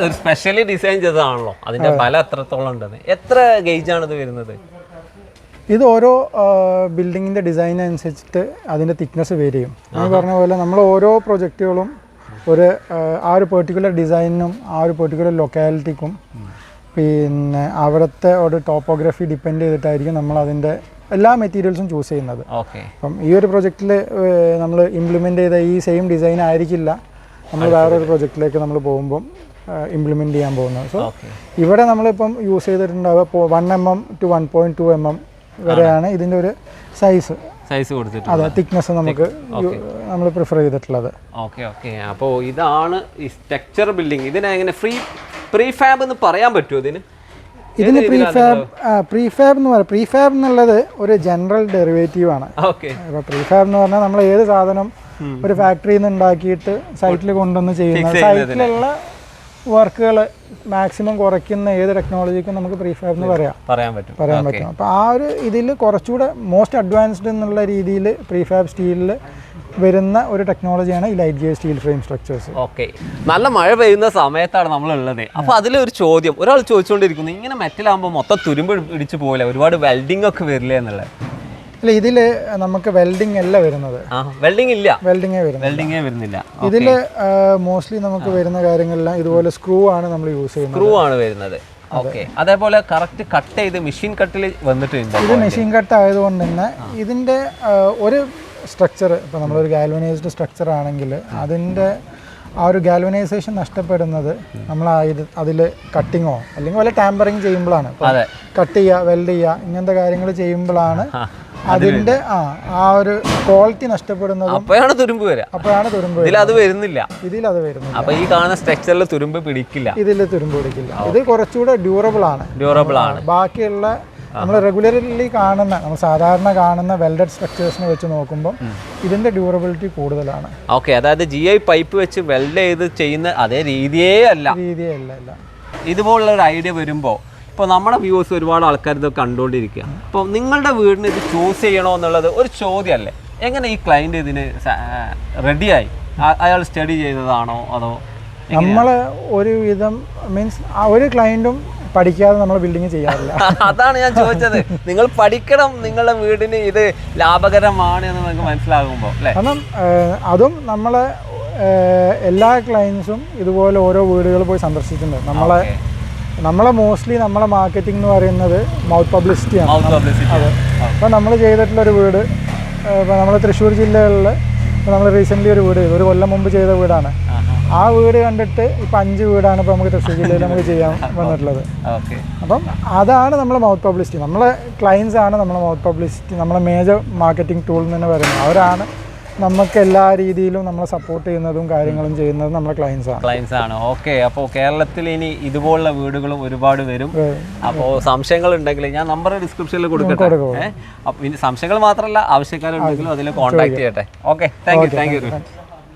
ഒരു സ്പെഷ്യലി ഡിസൈൻ ചെയ്തതാണല്ലോ, അതിൻ്റെ ബലം എത്രത്തോളം ഉണ്ടെന്ന്. എത്ര ഗേജാണ് ഇത് വരുന്നത്? ഇത് ഓരോ ബിൽഡിങ്ങിൻ്റെ ഡിസൈൻ അനുസരിച്ചിട്ട് അതിൻ്റെ തിക്നെസ് വേരി ചെയ്യും. ഞാൻ പറഞ്ഞ പോലെ നമ്മൾ ഓരോ പ്രൊജക്റ്റുകളും ആ ഒരു പെർട്ടിക്കുലർ ഡിസൈനിനും ആ ഒരു പെർട്ടിക്കുലർ ലൊക്കാലിറ്റിക്കും പിന്നെ അവിടുത്തെ ഒരു ടോപ്പോഗ്രഫി ഡിപ്പെൻഡ് ചെയ്തിട്ടായിരിക്കും നമ്മൾ അതിൻ്റെ എല്ലാ മെറ്റീരിയൽസും ചൂസ് ചെയ്യുന്നത്. അപ്പം ഈ ഒരു പ്രൊജക്റ്റിൽ നമ്മൾ ഇംപ്ലിമെൻ്റ് ചെയ്ത ഈ സെയിം ഡിസൈൻ ആയിരിക്കില്ല നമ്മൾ വേറൊരു പ്രൊജക്റ്റിലേക്ക് നമ്മൾ പോകുമ്പം ഇംപ്ലിമെൻ്റ് ചെയ്യാൻ പോകുന്നത്. സോ ഇവിടെ നമ്മളിപ്പം യൂസ് ചെയ്തിട്ടുണ്ടാവുക 1 mm to 1.2 mm വരെയാണ് ഇതിൻ്റെ ഒരു സൈസ്. സൈസ് കൊടുത്തിട്ടുണ്ട്. അതെ, തിക്നെസ് നമുക്ക് നമ്മൾ പ്രിഫർ ചെയ്തിട്ടുള്ളത്. Okay okay. അപ്പോൾ ഇതാണ് ഈ സ്ട്രക്ചർ ബിൽഡിംഗ്. ഇതിനെ എങ്ങനെ പ്രീഫാബ് എന്ന് പറയാൻ പറ്റുമോ ഇതിന്? ഇതിന് പ്രീഫാബ് എന്ന് പറയാം. പ്രീഫാബ് എന്നുള്ളത് ഒരു ജനറൽ ഡെറിവേറ്റീവ് ആണ്. ഓക്കെ. അപ്പോൾ പ്രീഫാബ് എന്ന് പറഞ്ഞാൽ നമ്മൾ ഏത് സാധനം ഒരു ഫാക്ടറിയിൽ നിന്ന് ഉണ്ടാക്കിയിട്ട് സൈറ്റിൽ കൊണ്ടുവന്ന് ചെയ്യുന്ന സൈറ്റിലുള്ള വർക്കുകൾ മാക്സിമം കുറയ്ക്കുന്ന ഏത് ടെക്നോളജിക്കും നമുക്ക് പ്രീഫാബ് എന്ന് പറയാൻ പറ്റും. അപ്പോൾ ആ ഒരു ഇതിൽ കുറച്ചുകൂടെ മോസ്റ്റ് അഡ്വാൻസ്ഡ് എന്നുള്ള രീതിയിൽ പ്രീഫാബ് സ്റ്റീലിൽ വരുന്ന ഒരു ടെക്നോളജിയാണ് ഈ light gauge steel frame structures. Okay. നല്ല മഴ പെയ്യുന്ന സമയത്താണ് നമ്മളുള്ളത്. അപ്പോൾ അതിലൊരു ചോദ്യം ഒരാൾ ചോദിച്ചുകൊണ്ടിരിക്കുന്നു, ഇങ്ങനെ മെറ്റലാകുമ്പോൾ മൊത്തം തുരുമ്പ് ഇടിച്ച് പോകില്ല, ഒരുപാട് വെൽഡിംഗ് ഒക്കെ വരില്ല എന്നുള്ളത്. അല്ല, ഇതിൽ നമുക്ക് വെൽഡിംഗ് അല്ല വരുന്നത്. വെൽഡിങ്ങേ വരുന്നില്ല. ഇതിൽ മോസ്റ്റ്ലി നമുക്ക് വരുന്ന കാര്യങ്ങളെല്ലാം ഇതുപോലെ സ്ക്രൂ ആണ് നമ്മൾ യൂസ് ചെയ്യുന്നത്. ഓക്കെ. അതേപോലെ കറക്റ്റ് കട്ട് ചെയ്ത് മെഷീൻ കട്ടിൽ വന്നിട്ടുണ്ട്. ഇത് മെഷീൻ കട്ട് ആയതുകൊണ്ട് തന്നെ ഇതിൻ്റെ ഒരു സ്ട്രക്ചർ, ഇപ്പോൾ നമ്മളൊരു ഗാൽവനൈസ്ഡ് സ്ട്രക്ചർ ആണെങ്കിൽ അതിൻ്റെ ആ ഒരു ഗാൽവനൈസേഷൻ നഷ്ടപ്പെടുന്നത് നമ്മൾ അതിൽ കട്ടിങ്ങോ അല്ലെങ്കിൽ വല്ല ടാമ്പറിങ് ചെയ്യുമ്പോഴാണ്. കട്ട് ചെയ്യുക, വെൽഡ് ചെയ്യുക, ഇങ്ങനത്തെ കാര്യങ്ങൾ ചെയ്യുമ്പോഴാണ് അതിൻ്റെ ആ ഒരു ക്വാളിറ്റി നഷ്ടപ്പെടുന്നത്. അപ്പോഴാണ് തുരുമ്പ് ഇതിലത് വരുന്നില്ല. അപ്പോൾ ഈ കാണുന്ന സ്ട്രക്ചറിൽ തുരുമ്പ് പിടിക്കില്ല. ഇതിൽ തുരുമ്പ് പിടിക്കില്ല. ഇത് കുറച്ചുകൂടെ ഡ്യൂറബിൾ ആണ്. ബാക്കിയുള്ള നമ്മൾ റെഗുലർലി കാണുന്ന, നമ്മൾ സാധാരണ കാണുന്ന വെൽഡഡ് സ്ട്രക്ചേഴ്സിനെ വെച്ച് നോക്കുമ്പോൾ ഇതിൻ്റെ ഡ്യൂറബിലിറ്റി കൂടുതലാണ്. ഓക്കെ. അതായത് GI പൈപ്പ് വെച്ച് വെൽഡ് ചെയ്ത് ചെയ്യുന്ന അതേ രീതിയേ അല്ല. ഇതുപോലുള്ള ഒരു ഐഡിയ വരുമ്പോൾ ഇപ്പോൾ നമ്മുടെ വ്യൂവേഴ്സ് ഒരുപാട് ആൾക്കാർ ഇത് കണ്ടുകൊണ്ടിരിക്കുക. അപ്പോൾ നിങ്ങളുടെ വീടിന് ഇത് ചൂസ് ചെയ്യണോ എന്നുള്ളത് ഒരു ചോദ്യമല്ലേ? എങ്ങനെ ഈ ക്ലയൻറ്റ് ഇതിന് റെഡിയായി? അയാൾ സ്റ്റഡി ചെയ്തതാണോ അതോ? നമ്മൾ ഒരു വിധം മീൻസ് ഒരു ക്ലയൻറ്റും പഠിക്കാതെ നമ്മൾ ബിൽഡിങ് ചെയ്യാറില്ല. അതാണ് ഞാൻ ചോദിച്ചത്. നിങ്ങൾ പഠിക്കണം, നിങ്ങളുടെ വീടിന് ഇത് ലാഭകരമാണ് എന്ന് നമുക്ക് മനസ്സിലാകുമ്പോൾ അല്ലേ? കാരണം അതും നമ്മളെ എല്ലാ ക്ലയൻസും ഇതുപോലെ ഓരോ വീടുകൾ പോയി സന്ദർശിച്ചിട്ടുണ്ട്. നമ്മളെ മോസ്റ്റ്ലി നമ്മളെ മാർക്കറ്റിംഗ് എന്ന് പറയുന്നത് മൗത്ത് പബ്ലിസിറ്റിയാണ്. അതെ. അപ്പോൾ നമ്മൾ ചെയ്തിട്ടുള്ളൊരു വീട്, ഇപ്പോൾ നമ്മൾ തൃശ്ശൂർ ജില്ലകളിൽ ഇപ്പോൾ നമ്മൾ റീസെൻ്റ്ലി ഒരു വീട് ചെയ്തു, ഒരു കൊല്ലം മുമ്പ് ചെയ്ത വീടാണ്. ആ വീട് കണ്ടിട്ട് ഇപ്പം 5 വീടാണ് ഇപ്പോൾ നമുക്ക് തൃശ്ശൂർ ജില്ലയിൽ നമുക്ക് ചെയ്യാൻ വന്നിട്ടുള്ളത്. അപ്പം അതാണ് നമ്മളെ മൗത്ത് പബ്ലിസിറ്റി. നമ്മളെ ക്ലയൻസ് ആണ് നമ്മളെ മൗത്ത് പബ്ലിസിറ്റി, നമ്മളെ മേജർ മാർക്കറ്റിംഗ് ടൂൾ എന്ന് തന്നെ പറയുന്നത്. അവരാണ് നമുക്ക് എല്ലാ രീതിയിലും നമ്മളെ സപ്പോർട്ട് ചെയ്യുന്നതും കാര്യങ്ങളും ചെയ്യുന്നതും നമ്മളെ ക്ലയൻസ് ആണ്. ഓക്കെ. അപ്പോൾ കേരളത്തിൽ ഇനി ഇതുപോലുള്ള വീടുകളും ഒരുപാട് വരും. അപ്പോൾ സംശയങ്ങൾ ഉണ്ടെങ്കിൽ ഞാൻ നമ്പർ ഡിസ്ക്രിപ്ഷനിൽ കൊടുക്കട്ടെ. അപ്പോൾ ഇനി സംശയങ്ങൾ മാത്രമല്ല, ആവശ്യക്കാരുണ്ടെങ്കിലും അതിൽ കോൺടാക്ട് ചെയ്യട്ടെ. ഓക്കെ. Thank you.